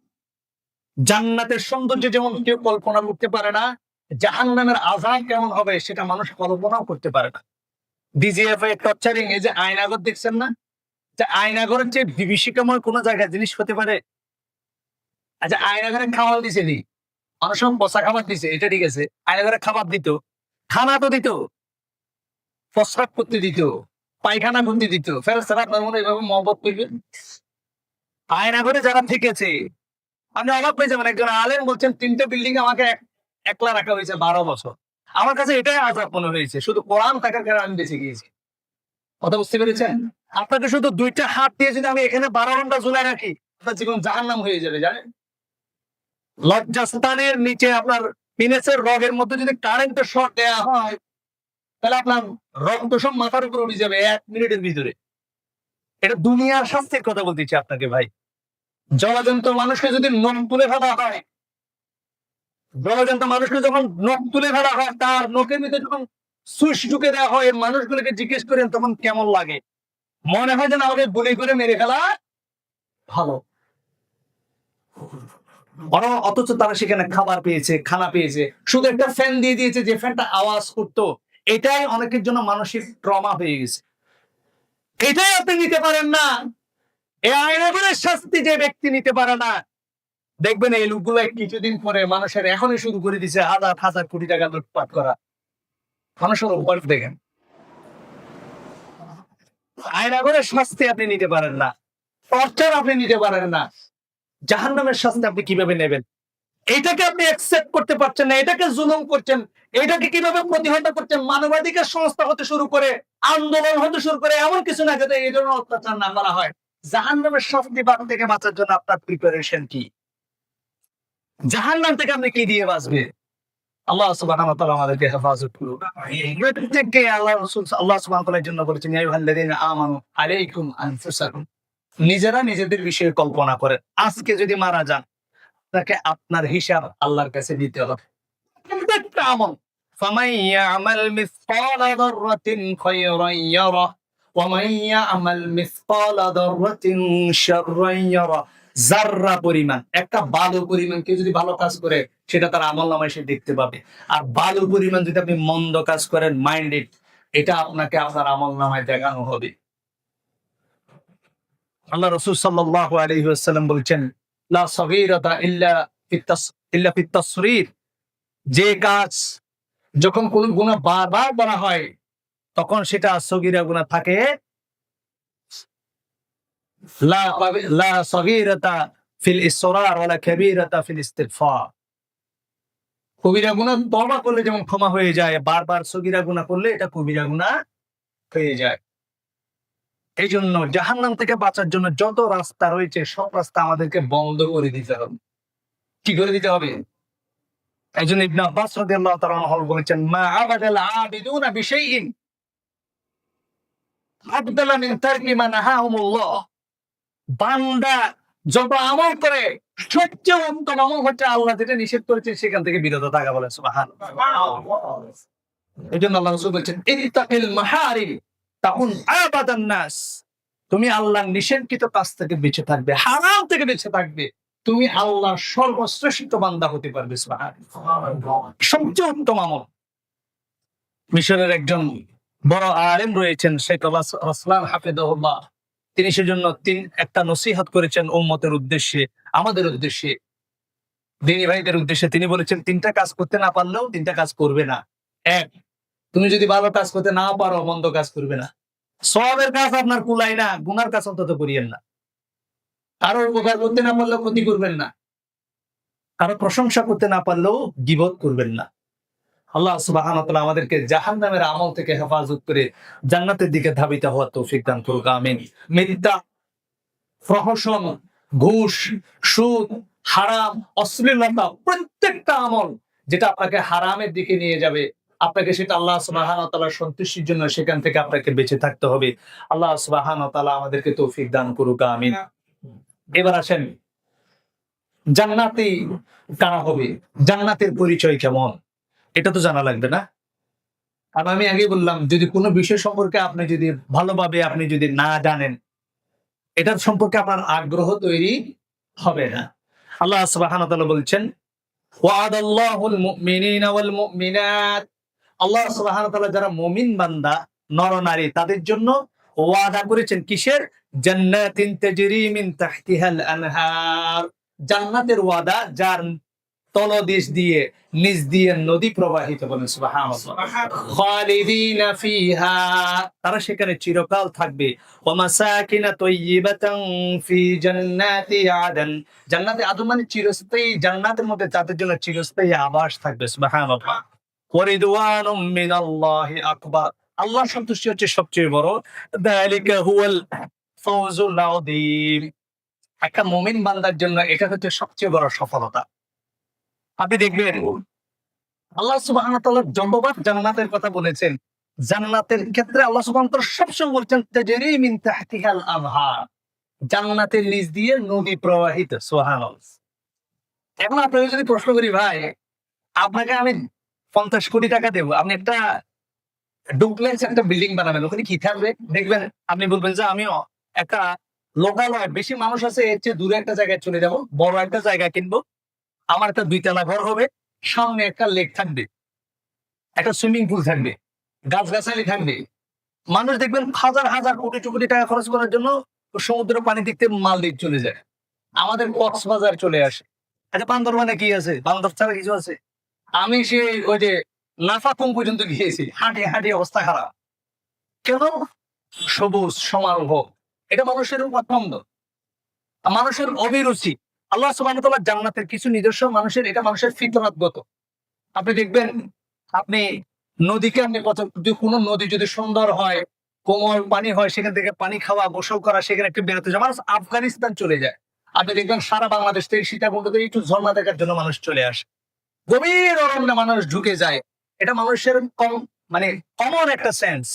জান্নাতের সৌন্দর্য যেমন কেউ কল্পনা করতে পারে না, জাহান্নামের আযাব কেমন হবে সেটা মানুষ কল্পনাও করতে পারে না। ডিজিএফআই টর্চারিং, এই যে আয়নাঘর দেখছেন না, যে আয়নাঘরের চেয়ে বিভীষিকাময় কোন জায়গায় জিনিস হতে পারে? আচ্ছা, আয়নাঘরে খাবার দিছে নি, অনেক সময় বসা খাবার দিছে, এটা ঠিক আছে। আয়নাঘরে খাবার দিত, খানা তো দিত, প্রস্রাব করতে দিত, পায়খানা করতে দিত। ফেরেশতারা আপনার মনে এভাবে মহব্বত করবেন? আয়নাঘরে যারা থেকেছে, আপনি অবাক হয়ে যাবেন। একজন আলেম বলছেন 3টে বিল্ডিং আমাকে একলা রাখা হয়েছে 12 বছর। আমার কাছে এটাই আযাব মনে হয়েছে, শুধু কোরআন থাকার কারণে আমি বেঁচে গিয়েছি। কথা বুঝতে পেরেছেন? আপনাকে শুধু 2টা হাত দিয়ে যদি আমি এখানে 12 ঘন্টা ঝুলাই রাখি, আপনার জীবন জাহান্নাম হয়ে যাবে, জানেন? লজ্জাস্থানের নিচে আপনার পিনেসের রগের মধ্যে যদি কারেন্টের শর্ট দেওয়া হয়, তাহলে আপনার রক্ত সব মাথার উপর উঠে যাবে 1 মিনিটের ভিতরে। এটা দুনিয়ার শাস্তির কথা বলতেছি আপনাকে ভাই। জলজন্ত মানুষকে যদি নখ তুলে ফেলা হয়, জলজন্ত মানুষকে যখন নখ তুলে ফেলা হয়, তার নখের ভিতরে যখন সুইচ ঢুকে দেওয়া হয়, মানুষগুলোকে জিজ্ঞেস করেন তখন কেমন লাগে? মনে হয় যেন আমাকে গুলি করে মেরে ফেলা ভালো। অথচ তারা সেখানে খাবার পেয়েছে, খানা পেয়েছে, শুধু একটা ফ্যান দিয়ে দিয়েছে, যে ফ্যানটা আওয়াজ করতো। এটাই অনেকের জন্য মানসিক ট্রমা হয়ে গেছে। এটাই আপনি নিতে পারেন না। এই আইনাগরের শাস্তি যে ব্যক্তি নিতে পারে না, দেখবেন এই লোকগুলো কিছুদিন পরে মানুষের এখনই শুরু করে দিচ্ছে হাজার হাজার কোটি টাকা লুটপাট করা। মানুষের উপর দেখেন, আইনাগরের শাস্তি আপনি নিতে পারেন না, টর্চার আপনি নিতে পারেন না, জাহান্নামের শাস্তি আপনি কিভাবে নেবেন? এটাকে আপনি অ্যাকসেপ্ট করতে পারছেন না, এটাকে জুলুম করছেন, এটাকে কিভাবে প্রতিহত করছেন? মানবাধিকার সংস্থা হতে শুরু করে, আন্দোলন হতে শুরু করে, এমন কিছু না যাতে এই ধরনের অত্যাচার না করা হয়। জাহান্নামের শাস্তি থেকে বাঁচার জন্য আপনার প্রিপারেশন কি? জাহান্নাম থেকে আপনি কি দিয়ে বাঁচবে? আল্লাহ সুবহানাহু ওয়া তাআলা আমাদেরকে হেফাজত করুন। প্রত্যেককে আল্লাহ রাসূল আল্লাহ সুবহানাহু ওয়া তাআলার জন্য বলেছেন, ইয়া আইয়ুহাল্লাযীনা আমানু আলাইকুম আনফুসাকুম। নিজেরা নিজেদের বিষয়ে কল্পনা করেন, আজকে যদি মারা যান, তাকে আপনার হিসাব আল্লাহর কাছে দিতে হবে। প্রত্যেকটা আমল ফামান ইয়ামাল মিসকালা যাররাতিন খায়রান ইয়ারা ওয়া মান ইয়ামাল মিসকালা যাররাতিন শাররান ইয়ারা। যাররা পরিমাণ, একটা বালু পরিমাণ কেউ যদি ভালো কাজ করে সেটা তার আমলনামায় সে দেখতে পাবে। আর বালু পরিমাণ যদি আপনি মন্দ কাজ করেন মাইন্ডেড, এটা আপনাকে আপনার আমলনামায় দেখানো হবে। আল্লাহ রাসূল সাল্লাল্লাহু আলাইহি ওয়াসাল্লাম বলেছেন, লা সাগীরাতা ইল্লা ফিত তাসরীর। যে কাজ যখন কোন গুনাহ বারবার করা হয় তখন সেটা সগীরা গুনাহ থাকে। লা সাগীরাতা ফিল ইসরার ওয়ালা কাবীরাতা ফিল ইস্তিগফার। কবিরা গুনাহ তওবা করলে যেমন ক্ষমা হয়ে যায়, বারবার সগীরা গুনাহ করলে এটা কবিরা গুনাহ হয়ে যায়। এই জন্য জাহান্নাম থেকে বাঁচার জন্য যত রাস্তা রয়েছে সব রাস্তা আমাদেরকে বন্ধ করে দিতে হবে। কি করে দিতে হবে? এই জন্য ইবনে আব্বাস রাদিয়াল্লাহু তাআলা আনহু বলেছেন, মা আবাদাল আবিদুনা বিশাইইন আবদালা মিন তারকি মা নাহাহুমুল্লাহ। বান্দা যত আমল করে সবচেয়ে উত্তম আমল হচ্ছে আল্লাহ যেটা নিষেধ করেছেন সেখান থেকে বিরত থাকা। বলেন সুবহানাল্লাহ। এই জন্য আল্লাহ রাসূল বলেছেন, ইত্তাকিল মাহারিম তাকুন আবাদান নাস। তুমি আল্লাহর নিষেধকৃত কাজ থেকে বেঁচে থাকবে, হারাম থেকে বেঁচে থাকবে, তুমি আল্লাহর সর্বশ্রেষ্ঠ বান্দা হতে পারবে। সুবহানাল্লাহ। সবচেয়ে উত্তম আমল। মিশরের একজন বড় আলেম রয়েছেন শেখ রাসলান হাফিজাহুল্লাহ, তিনি সেজন্য একটা নসিহত করেছেন উম্মতের উদ্দেশ্যে, আমাদের উদ্দেশ্যে, দিনী ভাইদের উদ্দেশ্যে। তিনি বলেছেন, তিনটা কাজ করতে না পারলেও তিনটা কাজ করবে না। এক, তুমি যদি ভালো কাজ করতে না পারো মন্দ কাজ করবে না। সওয়াবের কাজ আপনার কুলাই না, গুনার কাজ অন্তত করিয়েন না। কারোর উপকার করতে না পারলেও ক্ষতি করবেন না, কারো প্রশংসা করতে না পারলেও গীবত করবেন না। আল্লাহ সুবহানাহু ওয়া তাআলা আমাদেরকে জাহান্নামের আমল থেকে হেফাজত করে জান্নাতের দিকে ধাবিত হওয়ার তৌফিক দান করুক। আমিন। মিথ্যা, প্রহসন, ঘুষ, সুদ, হারাম, অশ্লীলতা, প্রত্যেকটা আমল যেটা আপনাকে হারামের দিকে নিয়ে যাবে, আপনাকে সেটা আল্লাহ সুবহানাহু ওয়া তাআলার সন্তুষ্টির জন্য সেখান থেকে আপনাকে বেঁচে থাকতে হবে। আল্লাহ সুবহানাহু ওয়া তাআলা আমাদেরকে তৌফিক দান করুক। আমিন। এবার আসেন, জান্নাতি কারা হবে, জান্নাতের পরিচয় কেমন, এটা তো জানা লাগবে না? আর আমি আগে বললাম, যদি কোনো বিষয় সম্পর্কে আপনি যদি ভালোভাবে আপনি যদি না জানেন, এটার সম্পর্কে আপনার আগ্রহ তৈরি হবে না। আল্লাহ সুবহানাহু ওয়া তাআলা বলছেন, ওয়া'আদাল্লাহুল মুমিনিনা ওয়াল মুমিনাত। আল্লাহ সুবহানাহু ওয়া তাআলা যারা মুমিন বান্দা নর নারী তাদের জন্য ওয়াদা করেছেন কিসের? জান্নাতিন তাজরি মিন তাহতিহাল আনহার। জান্নাতের ওয়াদা, যার তলদেশ দিয়ে নিচ দিয়ে নদী প্রবাহিত। বলেন সুবহানাল্লাহ। খালিদিনা ফিহা, তারা সেখানে চিরকাল থাকবে। ওয়া মাসাকিনা তাইয়্যিবাতান ফি জান্নাতি আদন। জান্নাতে আদন মানে চিরস্থায়ী, জান্নাতের মধ্যে তাদের জন্য চিরস্থায়ী আবাস থাকবে। সুবহানাল্লাহ। ওয়া রিদওয়ানুম মিনাল্লাহি আকবার, আল্লাহর সন্তুষ্টি হচ্ছে সবচেয়ে বড়। যালিকা হুয়াল ফাওজুল আযীম। একটা মুমিন বান্দার জন্য এটা হচ্ছে সবচেয়ে বড় সফলতা। আপনি দেখবেন আল্লাহ সুবহানাহু ওয়া তাআলা যতবার জান্নাতের কথা বলেছেন, জান্নাতের ক্ষেত্রে আল্লাহ সুবহানাহু ওয়া তাআলা সবসময় বলছেন তাজরি মিন তাহতিহাল আনহার, জান্নাতের নিচ দিয়ে নদী প্রবাহিত। সুবহানাল্লাহ। এখন আপনাকে যদি প্রশ্ন করি, ভাই আপনাকে আমি 50 কোটি টাকা দেব, আপনি একটা ডুপ্লেক্স একটা বিল্ডিং বানাবেন, ওখানে কি থাকবে? দেখবেন আপনি বলবেন যে আমি একটা লোকালয়, বেশি মানুষ আছে এর চেয়ে দূরে একটা জায়গায় চলে যাব, বড় একটা জায়গা কিনবো, আমার একটা 2 তলা ঘর হবে, সামনে একটা লেক থাকবে, একটা সুইমিং পুল থাকবে, গাছগাছালি থাকবে। মানুষ দেখবেন হাজার হাজার কোটি কোটি টাকা খরচ করার জন্য সমুদ্র পানি দেখতে মালদ্বীপ চলে যায়, আমাদের কক্সবাজার চলে আসে। আচ্ছা, বান্দরবানে কি আছে? বান্দর ছাড়া কিছু আছে? আমি সেই ওই যে নাফাকুম পর্যন্ত গিয়েছি, হাঁটি হাঁটি অবস্থা খারাপ। কেন? সবুজ সমারোহ, এটা মানুষের পছন্দ, মানুষের অভিরুচি। আল্লাহ সুবহানাহু ওয়া তাআলা জান্নাতের কিছু নিজস্ব মানুষের, এটা মানুষের ফিতরাতগত। আপনি দেখবেন, আপনি নদীকে আপনি কোনো নদী যদি সুন্দর হয়, কোমল পানি হয়, সেখান থেকে পানি খাওয়া, গোসল করা, সেখানে একটু বেরোতে যায়। মানুষ আফগানিস্তান চলে যায়। আপনি দেখবেন সারা বাংলাদেশ থেকে সীতাকুণ্ডতে একটু ঝর্ণা দেখার জন্য মানুষ চলে আসে। গভীর অরণ্যে মানুষ ঢুকে যায়। এটা মানুষের কমন একটা সেন্স।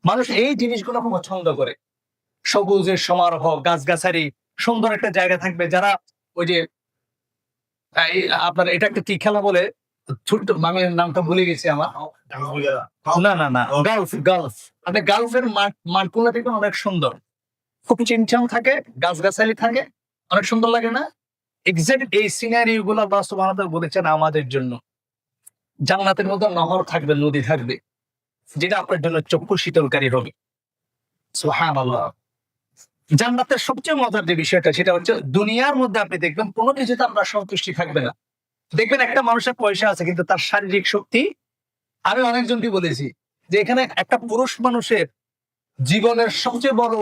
মানুষ এই জিনিসগুলো খুব পছন্দ করে। সবুজের সমারোহ, গাছগাছালি, সুন্দর একটা জায়গা থাকবে। যারা ওই যে আপনার এটা একটা কি খেলা বলে, ছোট্ট আমি নামটা ভুলে গেছি আমার। না না না, গালফ গালফ। মানে গালফের মাঠগুলো দেখবেন অনেক সুন্দর, খুব চিনচান থাকে, গাছগাছালি থাকে, অনেক সুন্দর লাগে না? এক্সাক্ট এই সিনারিও গুলো আল্লাহ সুবহানাহু ওয়া তাআলা বলেছেন আমাদের জন্য। জান্নাতের মধ্যে নহর থাকবে, নদী থাকবে, যেটা আপনার জন্য চক্ষু শীতলকারী হবে। সুবহানাল্লাহ। জান্নাতের সবচেয়ে মজার যে বিষয়টা সেটা হচ্ছে দুনিয়ার মধ্যে আপনি দেখবেন কোনো কিছুতে আপনার সন্তুষ্টি থাকবে না। দেখবেন একটা মানুষের পয়সা আছে কিন্তু তার শারীরিক শক্তি, আমি অনেকজনকে বলেছি যে এখানে একটা পুরুষ মানুষের জীবনের সবচেয়ে বড়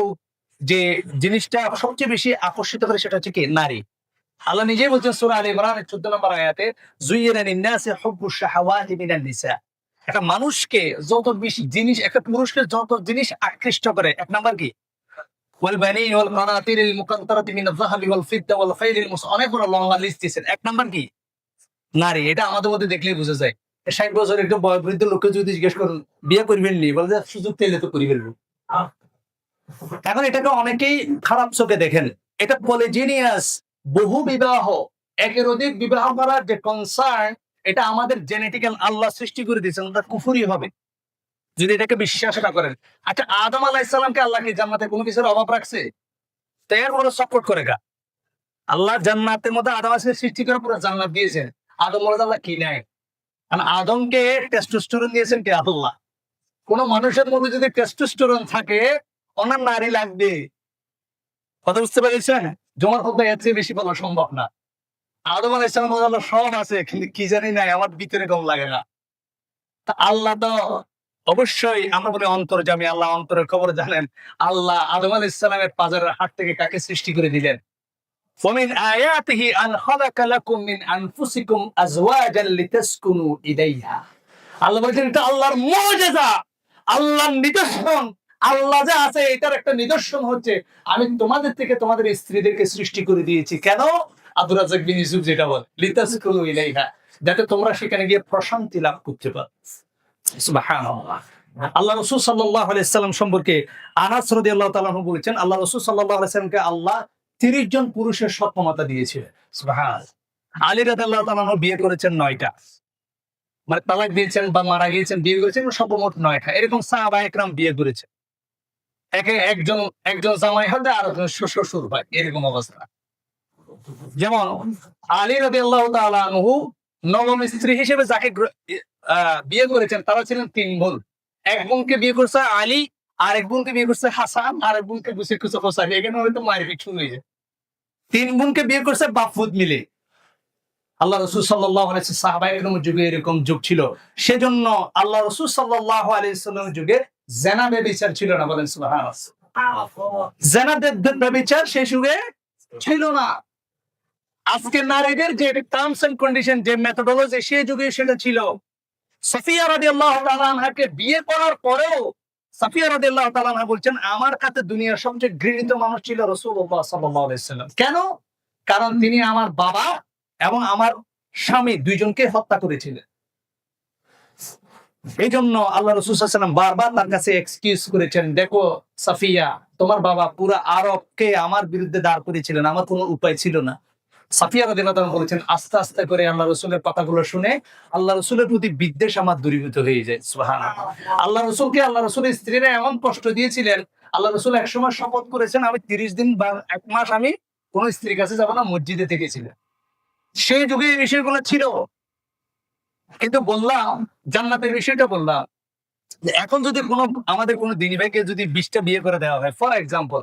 যে জিনিসটা সবচেয়ে বেশি আকর্ষিত করে সেটা হচ্ছে কি? নারী। আল্লাহ নিজেই বলছেন সূরা আলে ইমরানের 14 নম্বর আয়াতে, যুয়িনা লিন-নাসি হুব্বুশ শাহাওয়াতি মিনান নিসা। একটা মানুষকে যত বেশি জিনিস, একটা পুরুষকে যত জিনিস আকৃষ্ট করে, এক নাম্বার কি? ওয়াল বানিন ওয়াল কানাতিরিল মুকান্তারাতি মিনাল যাহাবি ওয়াল ফিদ্দা ওয়াল খাইলিল অনেক বড় লম্বা লিস্ট দিয়েছেন। এক নাম্বার কি? নারী। এটা আমাদের মধ্যে দেখলেই বোঝা যায়। 60 বছর একটা বয়োবৃদ্ধ লোককে যদি জিজ্ঞেস করুন বিয়ে করবেন নি, বলে যে সুযোগ পেলে তো করে ফেলবো। এখন এটাকে অনেকেই খারাপ চোখে দেখেন। এটা পলিজিনিয়াস, বহু বিবাহ, একের অধিক বিবাহ করার যে কনসার্ন, এটা আমাদের জেনেটিক্যাল আল্লাহ সৃষ্টি করে দিয়েছেন, ওটা কুফরি হবে যদি এটাকে বিশ্বাস না করেন। আচ্ছা, আদম আলাইহিস সালামকে আল্লাহ কি জান্নাতে কোনো কিছুর অভাব রাখছে? তো এর বড় সাপোর্ট করে গা। আল্লাহ জান্নাতের মধ্যে আদম আলাইহিস সৃষ্টি করে পুরো জান্নাত দিয়েছেন। আদম বলে আল্লাহ কি নাই? কারণ আদমকে টেস্টোস্টেরন দিয়েছেন কে? আল্লাহ। কোন মানুষের মধ্যে যদি টেস্টোস্টেরন থাকে, ওনার নারী লাগবে। কথা বুঝতে পেরেছেন? জমার মধ্যে এর চেয়ে বেশি বলা সম্ভব না। আদম আলাইহিস সালাম আল্লাহ সব আছে, কিন্তু কি জানি নাই, আমার ভিতরে কম লাগে না। তা আল্লাহ তো অবশ্যই, আমরা বলি অন্তর্যামী, আল্লাহ অন্তরের খবর জানেন। আল্লাহ আদম আলাইহিস সালামের পাজরের হাড় থেকে কাকে সৃষ্টি করে দিলেন? ومن آياته أن خلق لكم من أنفسكم أزواجا لتسكنوا إليها। আল্লাহ বলেছেন এটা আল্লাহর মুজিজা, আল্লাহর নিদর্শন। আল্লাহ যা আছে এটার একটা নিদর্শন হচ্ছে আমি তোমাদের থেকে তোমাদের স্ত্রীদেরকে সৃষ্টি করে দিয়েছি। কেন? আব্দুর রাজ্জাক বিন ইউসুফ যেটা বলে, লিতাসকুনু ইলাইহা, যাতে তোমরা সেখানে গিয়ে প্রশান্তি লাভ করতে পারো। সুবহানাল্লাহ। আল্লাহ রাসূল সাল্লাল্লাহু আলাইহি সাল্লাম সম্পর্কে আনাস রাদিয়াল্লাহু তাআলা আনহু বলেছেন, আল্লাহ রাসূল সাল্লাল্লাহু আলাইহি সাল্লামকে আল্লাহ 30 জন পুরুষের সক্ষমতা দিয়েছিলেন। সুবহানাল্লাহ। আলী রাদিয়াল্লাহু তাআলা আনহু বিয়ে করেছেন 9টা, মানে তালাক দিয়েছেন বা মারা গিয়েছেন, বিয়ে করেছেন সর্বমোট 9টা। এরকম সাহাবা একরাম বিয়ে করেছেন। একজন একজন জামাই হলে আর একজন শ্বশুর হয়, এরকম অবস্থা। যেমন আলী রাদিয়াল্লাহু তাআলা আনহু নবম স্ত্রী হিসেবে যাকে বিয়ে করেছেন তারা ছিলেন 3 বোন। এক বোনকে বিয়ে করছে আলী, আর এক বোনকে বিয়ে করছে হাসান, আর এক বোনকে বিয়ে করছে হোসাইন। এখানে হয়তো মারপিট শুরু হয়েছে। 3 বোনকে বিয়ে করছে বাপফুদ মিলে। আল্লাহ রাসূল সাল্লাল্লাহু আলাইহি ওয়াসাল্লাম সাহাবায়ে কেরামের যুগে এরকম যুগ ছিল। সেজন্য আল্লাহ রাসূল সাল্লাল্লাহু আলাইহি ওয়াসাল্লামের যুগে জিনা ব্যভিচার ছিল না, বলেন সুবহানাল্লাহ। জিনা ব্যভিচার সেই যুগে ছিল না। আজকে নারীদের যে টার্মস এন্ড কন্ডিশন, যে মেথোডোলজি, সেই যুগে সেটা ছিল। সাফিয়া রাদিয়াল্লাহু তাআলা আনহাকে বিয়ে করার পরেও সাফিয়া রাদিয়াল্লাহু তাআলা আনহা বলছেন আমার কাছে দুনিয়ার সবচেয়ে ঘৃণিত মানুষ ছিল রাসূলুল্লাহ সাল্লাল্লাহু আলাইহি ওয়াসাল্লাম। কেন? কারণ তিনি আমার বাবা এবং আমার স্বামী দুইজনকে হত্যা করেছিলেন। এই জন্য আল্লাহ রাসূল সাল্লাল্লাহু আলাইহি ওয়াসাল্লাম বারবার তার কাছে এক্সকিউজ করেছেন, দেখো সাফিয়া, তোমার বাবা পুরো আরবকে আমার বিরুদ্ধে দাঁড় করেছিলেন, আমার কোনো উপায় ছিল না। সাফিয়া রাদিয়াল্লাহু তাআলা বলেছেন আস্তে আস্তে করে আল্লাহ রাসূলের কথাগুলো শুনে আল্লাহ রাসূলের প্রতি বিদ্বেষ আমার দূরীভূত হয়ে যায়। সুবহানাল্লাহ। আল্লাহ রাসূলকে আল্লাহ রাসূলের স্ত্রীরা এমন কষ্ট দিয়েছিলেন, আল্লাহ রাসূল একসময় শপথ করেছেন আমি 30 দিন বা 1 মাস আমি কোন স্ত্রীর কাছে যাব না, মসজিদে থেকেছিলেন। সেই যুগে এই বিষয়গুলো ছিল। কিন্তু বললাম জান্নাতের বিষয়টা বললাম যে এখন যদি কোনো আমাদের কোনো দিনী ভাইকে যদি 20টা বিয়ে করে দেওয়া হয়, ফর এক্সাম্পল,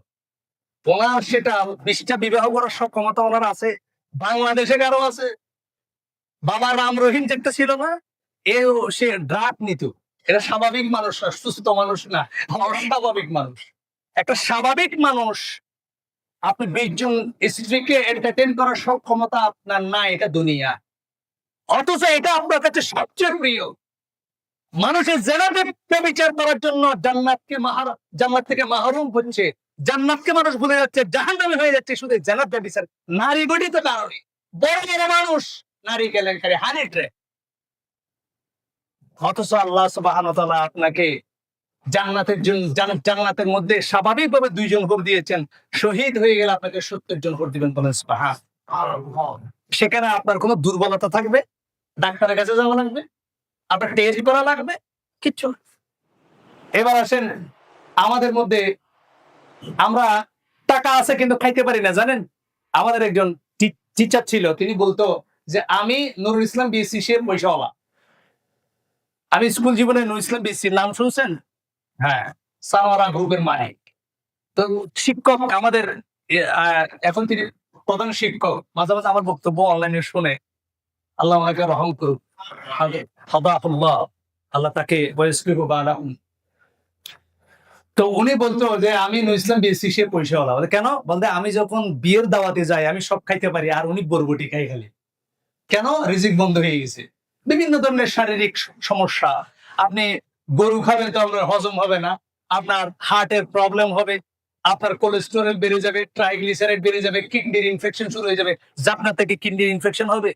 ওনার সেটা 20টা বিবাহ করার সক্ষমতা ওনার আছে। বাংলাদেশে কারো আছে? বাবা রাম রহিম একটা ছিল না, সে ড্রাগ নিত। এটা স্বাভাবিক মানুষ না, সুস্থ মানুষ না, অস্বাভাবিক মানুষ। একটা স্বাভাবিক মানুষ, আপনি 20 জন স্ত্রীকে এন্টারটেইন করার সক্ষমতা আপনার নাই, এটা দুনিয়া। অথচ এটা আপনার কাছে সবচেয়ে প্রিয়। মানুষের জেনাতে বিচার করার জন্য জান্নাত থেকে মাহরুম হচ্ছে, জান্নাতকে মানুষ ভুলে যাচ্ছে, জাহান্নামে হয়ে যাচ্ছে শুধু জান্নাত বিচার। নারী গঠিত কারণে বড় বড় মানুষ নারী কেলেঙ্কারি, হানি ট্র্যাপ। অথচ আল্লাহ সুবহানাহু ওয়া তাআলা আপনাকে জান্নাতের মধ্যে স্বাভাবিকভাবে 2 জন করে দিয়েছেন, শহীদ হয়ে গেলে আপনাকে 70 জন করে দিবেন, বলেন সুবহানাল্লাহ। সেখানে আপনার কোনো দুর্বলতা থাকবে ডাক্তারের কাছে যাওয়া লাগবে, আপনার টেস্ট করা লাগবে, কিচ্ছু না। এবার আসেন আমাদের মধ্যে, আমরা টাকা আছে কিন্তু খাইতে পারি না, জানেন? আমাদের একজন টিচার ছিল, তিনি বলতো যে আমি নুরুল ইসলাম বিএসসি সে পয়সাওয়ালা। আমি স্কুল জীবনে নুরুল ইসলাম বিএসসি নাম শুনছেন? হ্যাঁ, সানোয়ারা গ্রুপের মালিক। তো শিক্ষক আমাদের এখন তিনি প্রধান শিক্ষক। মাঝে মাঝে আমার বক্তব্য অনলাইনে শুনে, আল্লাহ ওনাকে রহম করুক, আল্লাহ তাকে বয়স্ক বানাহুম। তো উনি বলতো যে আমি নুরুল ইসলাম বিএসসি সে পয়সাওয়ালা। বলে কেন? বলতে আমি যখন বিয়ের দাওয়াতে যাই আমি সব খাইতে পারি, আর উনি বরবটি খাই খালি। কেন? রিজিক বন্ধ হয়ে গেছে। বিভিন্ন ধরনের শারীরিক সমস্যা। আপনি গরু খাবেন তো আপনার হজম হবে না, আপনার হার্টের প্রবলেম হবে, আপনার কোলেস্টেরল বেড়ে যাবে, ট্রাইগ্লিসারাইড বেড়ে যাবে, কিডনির ইনফেকশন শুরু হয়ে যাবে। জাফনা থেকে কিডনির ইনফেকশন হবে,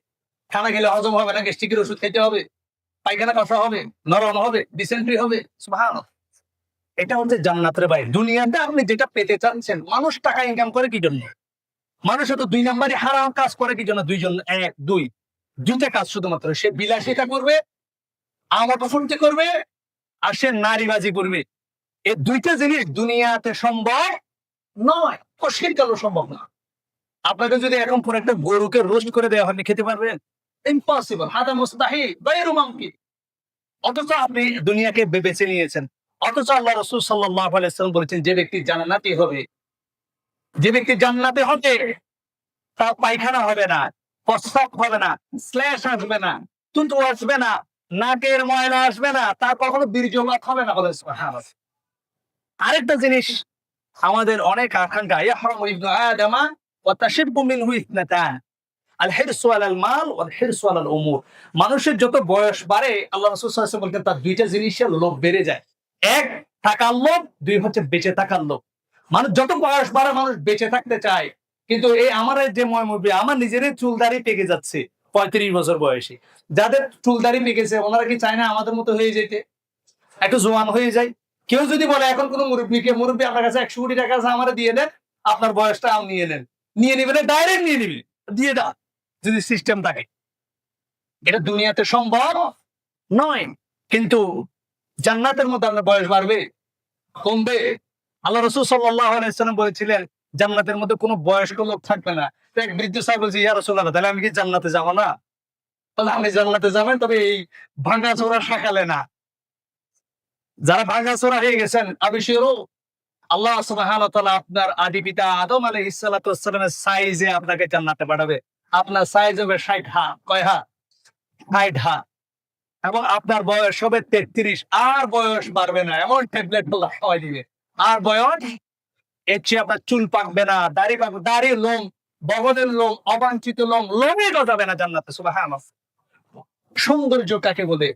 খানা খেলে হজম হবে না, গ্যাস্ট্রিকের ওষুধ খেতে হবে, পায়খানা কষা হবে, নরম হবে, ডিসেন্ট্রি হবে। সুবহানাল্লাহ। এটা হচ্ছে জান্নাতের বাইরে। দুনিয়াতে আপনি যেটা পেতে চাচ্ছেন, মানুষ টাকা ইনকাম করে কি জন্য? মানুষ তো 2 নাম্বারই হারাম কাজ করে কি জন্য? দুইটা কাজ শুধুমাত্র। সে বিলাসিতা করবে, আমোদ ফুর্তি করবে, আর সে নারীবাজি করবে। এই দুইটা জিনিস দুনিয়াতে সম্ভব নয়, কশিন কালো সম্ভব না। আপনাকে যদি এখন পুরো একটা গরুকে রোস্ট করে দেওয়া হয়, আপনি খেতে পারবেন? ইম্পসিবল, হাদা মুস্তাহিল, গায়রু মুমকিন। অথচ আপনি দুনিয়াকে বেছে নিয়েছেন। অথচ আল্লাহ রাসূল সাল্লাল্লাহু আলাইহি ওয়াসাল্লাম বলেছেন, যে ব্যক্তি জান্নাতি হবে, যে ব্যক্তি জান্নাতে হবে, তার পায়খানা হবে না, প্রস্রাব হবে না, শ্লেষ আসবে না, থুতু আসবে না, নাকের ময়লা আসবে না, তার কখনো বীর্যপাত হবে না। বলে সুবহানাল্লাহ। আরেকটা জিনিস আমাদের অনেক আকাঙ্ক্ষা, ইয়াহরামু ইবনু আদামা ওয়া তাশিব্বু মিনহু ইসনাতান, আল হিরসু আলাল মাল ওয়াল হিরসু আলাল উমুর। মানুষের যত বয়স বাড়ে, আল্লাহ রাসূল সাল্লাল্লাহু আলাইহি ওয়াসাল্লাম বলেন, তার দুইটা জিনিসের লোভ বেড়ে যায়। এক, টাকার লোভ, দুই হচ্ছে বেঁচে থাকার লোভ। মানুষ যত বয়স বাড়ে মানুষ বেঁচে থাকতে চায়। কিন্তু এই আমার যে ময়মুরব্বি, আমার নিজেরই চুল দাড়ি পেকে যাচ্ছে 35 বছর বয়সে। যাদের চুল দাড়ি পেকেছে ওনারা কি চায় না আমাদের মতো হয়ে যেতে, একটু জোয়ান হয়ে যায়? কেউ যদি বলে এখন কোন মুরব্বীকে, মুরব্বী আপনার কাছে 100 কোটি টাকা আছে, আমারে দিয়ে দেন, আপনার বয়সটা আম নিয়ে নেন, নিয়ে নিবেন, ডাইরেক্ট নিয়ে নিবি, দিয়ে দাও, যদি সিস্টেম থাকে। এটা দুনিয়াতে সম্ভব নয়। কিন্তু জান্নাতের মধ্যে আপনার বয়স বাড়বে, কমবে? আল্লাহ রাসূল সাল্লাল্লাহু আলাইহি ওয়াসাল্লাম বলেছিলেন, জান্নাতের মধ্যে কোনো বয়স্ক লোক থাকবে না। তো এক বৃদ্ধ সাহেব বলছে, ইয়া রাসূলুল্লাহ, তাহলে আমি কি জান্নাতে যাব না? বলে, আপনি জান্নাতে যাবেন, তবে এই ভাঙাচোরা সকালে না। যারা ভাঙাচোরা হয়ে গেছেন, আবিশিরু, আল্লাহ সুবহানাহু ওয়া তাআলা আপনার আদি পিতা আদম আলাইহিস সালাতু ওয়াস সালামের সাইজে আপনাকে জান্নাতে পাঠাবে। আপনার সাইজ হবে 60 হাত। কয় হাত? 60 হাত। এবং আপনার বয়স হবে 33। আর বয়স বাড়বে না, এমন ট্যাবলেট আল্লাহ খাওয়াই দিবে। আর বয়স, এর চেয়ে আপনার চুল পাকবে না, দাড়ি পাকবে, দাড়ি, লোম, বগলের লোম, অবাঞ্ছিত লোম, লোমই গজাবে না জান্নাতে। সুবহানাল্লাহ। সৌন্দর্য কাকে বলে?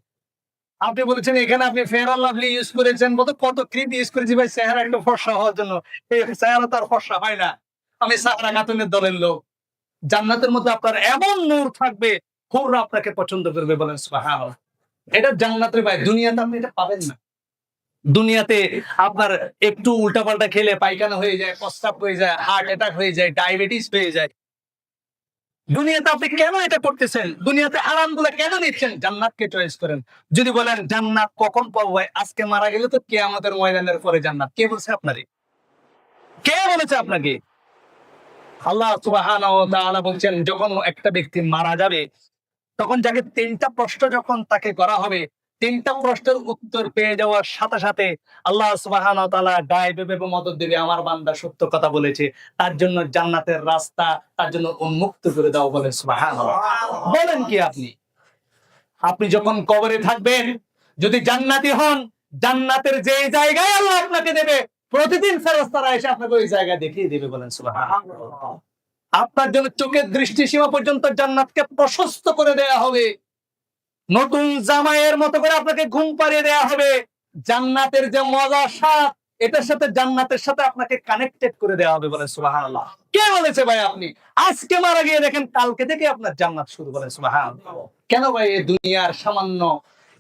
আপনি বলেছেন এখানে আপনি ফেয়ার অ্যান্ড লাভলি ইউজ করেছেন, কত ক্রিম ইউজ করেছি ভাই চেহারা একটু ফর্সা হওয়ার জন্য। এই চেহারা তার ফর্সা হয় না। আমি সাহারা খাতুনের দলের লোক। জান্নাতের মধ্যে আপনার এমন নূর থাকবে, হুররা আপনাকে পছন্দ করবে। বলেন সুবহানাল্লাহ। এটা জান্নাতের ভাই, দুনিয়াতে আপনি এটা পাবেন না। দুনিয়াতে আপনার একটু উল্টাপাল্টা খেলে পায়খানা হয়ে যায়, প্রস্রাব হয়ে যায়, হার্ট অ্যাটাক হয়ে যায়, ডায়াবেটিস হয়ে যায়। দুনিয়াতে আপনি কেন এটা করতেছেন? দুনিয়াতে আরামগুলো কেন নিচ্ছেন? জান্নাতকে চয়েস করেন। যদি বলেন জান্নাত কখন পাবো, আজকে মারা গেলে তো কিয়ামতের ময়দানের পরে জান্নাত। কে বলছে আপনারে? কে বলেছে আপনাকে? আল্লাহ সুবহানাহু ওয়া তাআলা বলছেন, যখন একটা ব্যক্তি মারা যাবে, তখন যাকে 3টা প্রশ্ন যখন তাকে করা হবে, 3টা প্রশ্নের উত্তর পেয়ে যাওয়ার সাথে সাথে আল্লাহ সুবহানাহু ওয়া তাআলা গায়েব এবং মদত দেবে, আমার বান্দা সত্য কথা বলেছে, তার জন্য জান্নাতের রাস্তা তার জন্য উন্মুক্ত করে দাও। বলে সুবহানাল্লাহ। বলেন কি আপনি? আপনি যখন কবরে থাকবেন, যদি জান্নাতি হন, জান্নাতের যে জায়গায় আল্লাহ আপনাকে দেবে, প্রতিদিন ফেরেশতারা এসে আপনাকে ওই জায়গা দেখিয়ে দেবে। বলেন সুবহানাল্লাহ। আপনার জন্য চোখের দৃষ্টি সীমা পর্যন্ত জান্নাতকে প্রশস্ত করে দেয়া হবে। নতুন জামাইয়ের মতো করে আপনাকে ঘুম পাড়িয়ে দেয়া হবে। জান্নাতের যে মজা, স্বাদ, এটার সাথে জান্নাতের সাথে আপনাকে কানেক্টেড করে দেওয়া হবে। বলেন সুবহানাল্লাহ। কে বলেছে ভাই আপনি আজকে মারা গিয়ে দেখেন কালকে থেকে আপনার জান্নাত শুরু? বলেন সুবহানাল্লাহ। কেন ভাই এই দুনিয়ার সামান্য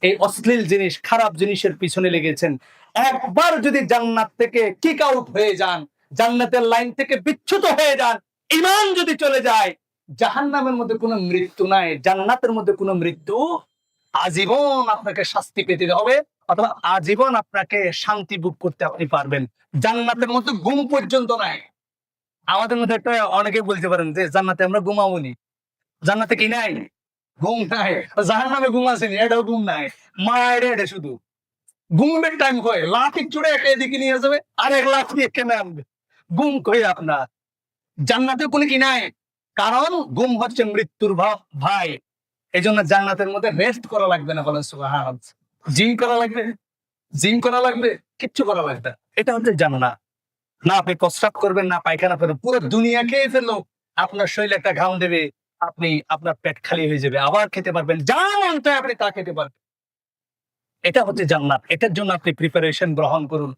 এই অশ্লীল জিনিস, খারাপ জিনিসের পিছনে লেগেছেন? একবার যদি জান্নাত থেকে কিক আউট হয়ে যান, জান্নাতের লাইন থেকে বিচ্যুত হয়ে যান, ঈমান যদি চলে যায়, জাহান্নামের মধ্যে কোনো মৃত্যু নাই, জান্নাতের মধ্যে কোনো মৃত্যু, আজীবন আপনাকে শাস্তি পেতে হবে অথবা আজীবন আপনাকে শান্তি ভোগ করতে আপনি পারবেন। জান্নাতের মধ্যে ঘুম পর্যন্ত নাই। আমাদের মধ্যে একটা অনেকে বলতে পারেন যে জান্নাতে আমরা ঘুমাবনি, জান্নাতে কি নাই? ঘুম নাই। জাহান্নামে ঘুম আসেনি, এটাও ঘুম নাই। মায়ের এটা শুধু ঘুমের টাইম কয়, লাঠি চুড়ে একটা এদিকে নিয়ে যাবে আর এক লাঠি এখানে আনবে। ঘুম কই আপনার? জান্নাতে কোনো কি নাই, কারণ ঘুম হচ্ছে মৃত্যুর ভাই। এই জন্য জান্নাতের মধ্যে রেস্ট করা লাগবে না, বলেন সুবহানাল্লাহ। জিম করা লাগবে, জিম করা লাগবে, কিচ্ছু করা লাগবে না। এটা হচ্ছে জান্নাত। না আপনি প্রস্রাব করবেন, না পায়খানা করবেন, পুরো দুনিয়া খেয়ে ফেললো, আপনার শরীরে একটা ঘাম দেবে, আপনি আপনার পেট খালি হয়ে যাবে, আবার খেতে পারবেন, যা মন চায় আপনি তা খেতে পারবেন। এটা হচ্ছে জান্নাত। এটার জন্য আপনি প্রিপারেশন গ্রহণ করুন।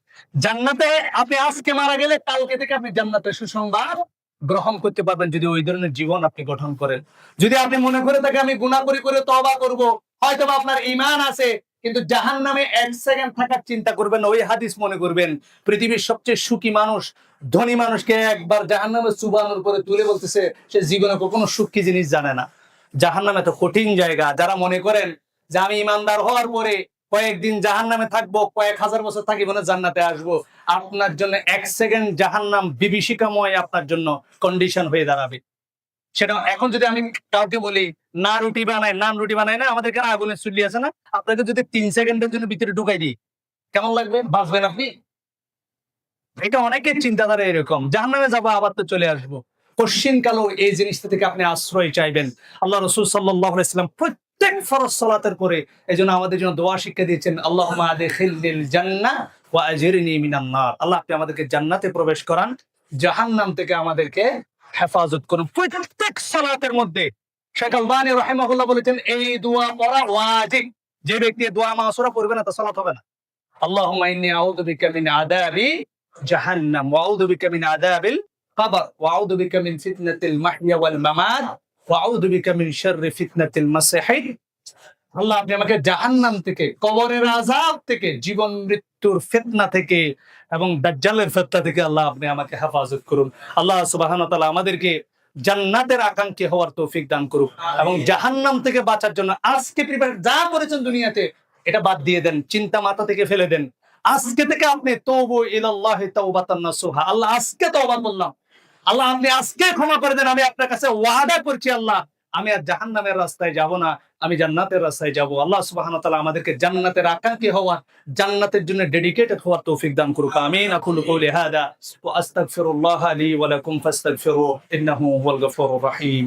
জান্নাতে আপনি আজকে মারা গেলে কালকে থেকে আপনি জান্নাতের সুসংবাদ গ্রহণ করতে পারবেন, যদি ওই ধরনের জীবন আপনি গঠন করেন। যদি আপনি মনে করে থাকে আমি গুনাহ করে করে তওবা করব, হয়তো আপনার ঈমান আছে, কিন্তু জাহান্নামে 1 সেকেন্ড থাকার চিন্তা করবেন না। ওই হাদিস মনে করবেন, পৃথিবীর সবচেয়ে সুখী মানুষ, ধনী মানুষকে একবার জাহান্নামের চুবানোর উপরে তুলে বলতেছে সে জীবনে কখনো সুখ কি জিনিস জানে না। জাহান্নাম এত কঠিন জায়গা। যারা মনে করেন যে আমি ইমানদার হওয়ার পরে কয়েকদিন জাহান্নামে থাকবো, কয়েক হাজার বছর থাকিব না, জান্নাতে আসবো, আপনার জন্য 1 সেকেন্ড জাহান্নাম বিভীষিকাময় আপনার জন্য কন্ডিশন হয়ে দাঁড়াবে। সেটা এখন যদি আমি কাউকে বলি না রুটি বানায়, নান রুটি বানায় না, আমাদের এখানে আগুনের চুল্লি আছে না, আপনাকে যদি 3 সেকেন্ডের জন্য ভিতরে ঢুকাই দিই, কেমন লাগবে? বাঁচবেন আপনি? এটা অনেকের চিন্তাধারা এরকম, জাহান্নামে যাবো আবার তো চলে আসবো। কশিন কালো এই জিনিসটা থেকে আপনি আশ্রয় চাইবেন। আল্লাহ রাসূল সাল্লাল্লাহু আলাইহি ওয়াসাল্লাম প্রত্যেক ফরজ সালাতের পরে এজন্য আমাদের জন্য দোয়া শিক্ষা দিয়েছেন, আল্লাহুম্মা আদখিলনিল জান্নাহ ওয়া আজরিনি মিনান নার। আল্লাহ আপনি আমাদেরকে জান্নাতে প্রবেশ করান, জাহান্নাম থেকে আমাদেরকে হেফাজত করুন। প্রত্যেক সালাতের মধ্যে শেখ আলবানী রাহিমাহুল্লাহ বলেছেন এই দোয়া পড়া ওয়াজিব। যে ব্যক্তি দোয়া মাসুরা পড়বে না তার সালাত হবে না। আল্লাহুম্মা ইন্নী আউযু বিকা মিন আযাবি জাহান্নাম ওয়া আউযু বিকা মিন আযাবিল কবর ওয়া আউযু বিকা মিন ফিতনাতিল মাহইয়া ওয়াল মামাত ওয়া আউযু বিকা মিন শাররি ফিতনাতিল মাসীহ। আল্লাহ আপনি আমাকে জাহান্নাম থেকে, কবরের আযাব থেকে, জীবন মৃত্যুর ফিতনা থেকে এবং দাজ্জালের ফিতনা থেকে আল্লাহ আপনি আমাকে হেফাজত করুন। আল্লাহ সুবহানাহু ওয়া তাআলা আমাদেরকে জান্নাতের আকাঙ্ক্ষী হওয়ার তৌফিক দান করুন এবং জাহান্নাম থেকে বাঁচার জন্য আজকে প্রিপারেশন যা করেছেন দুনিয়াতে এটা বাদ দিয়ে দেন, চিন্তা মাথা থেকে ফেলে দেন। আজকে থেকে আপনি তওবু ইলাল্লাহি তাওবাতান নাসুহা, আল্লাহ আজকে তওবা করলাম, আল্লাহ আপনি আজকে ক্ষমা করে দেন, আমি আপনার কাছে ওয়াদা করছি আল্লাহ আমি আর জাহান্নামের রাস্তায় যাব না, আমি জান্নাতের রাস্তায় যাব। আল্লাহ সুবহানাহু ওয়া তাআলা আমাদেরকে জান্নাতের আকাঙ্ক্ষী হওয়া, জান্নাতের জন্য ডেডিকেটেড হওয়ার তৌফিক দান করুক। আমিন। আকুলু কওলি হাদা ওয়া আস্তাগফিরুল্লাহ লি ওয়া লাকুম ফাস্তাগফিরুহু ইন্নাহু হুয়াল গফুরুর রহিম।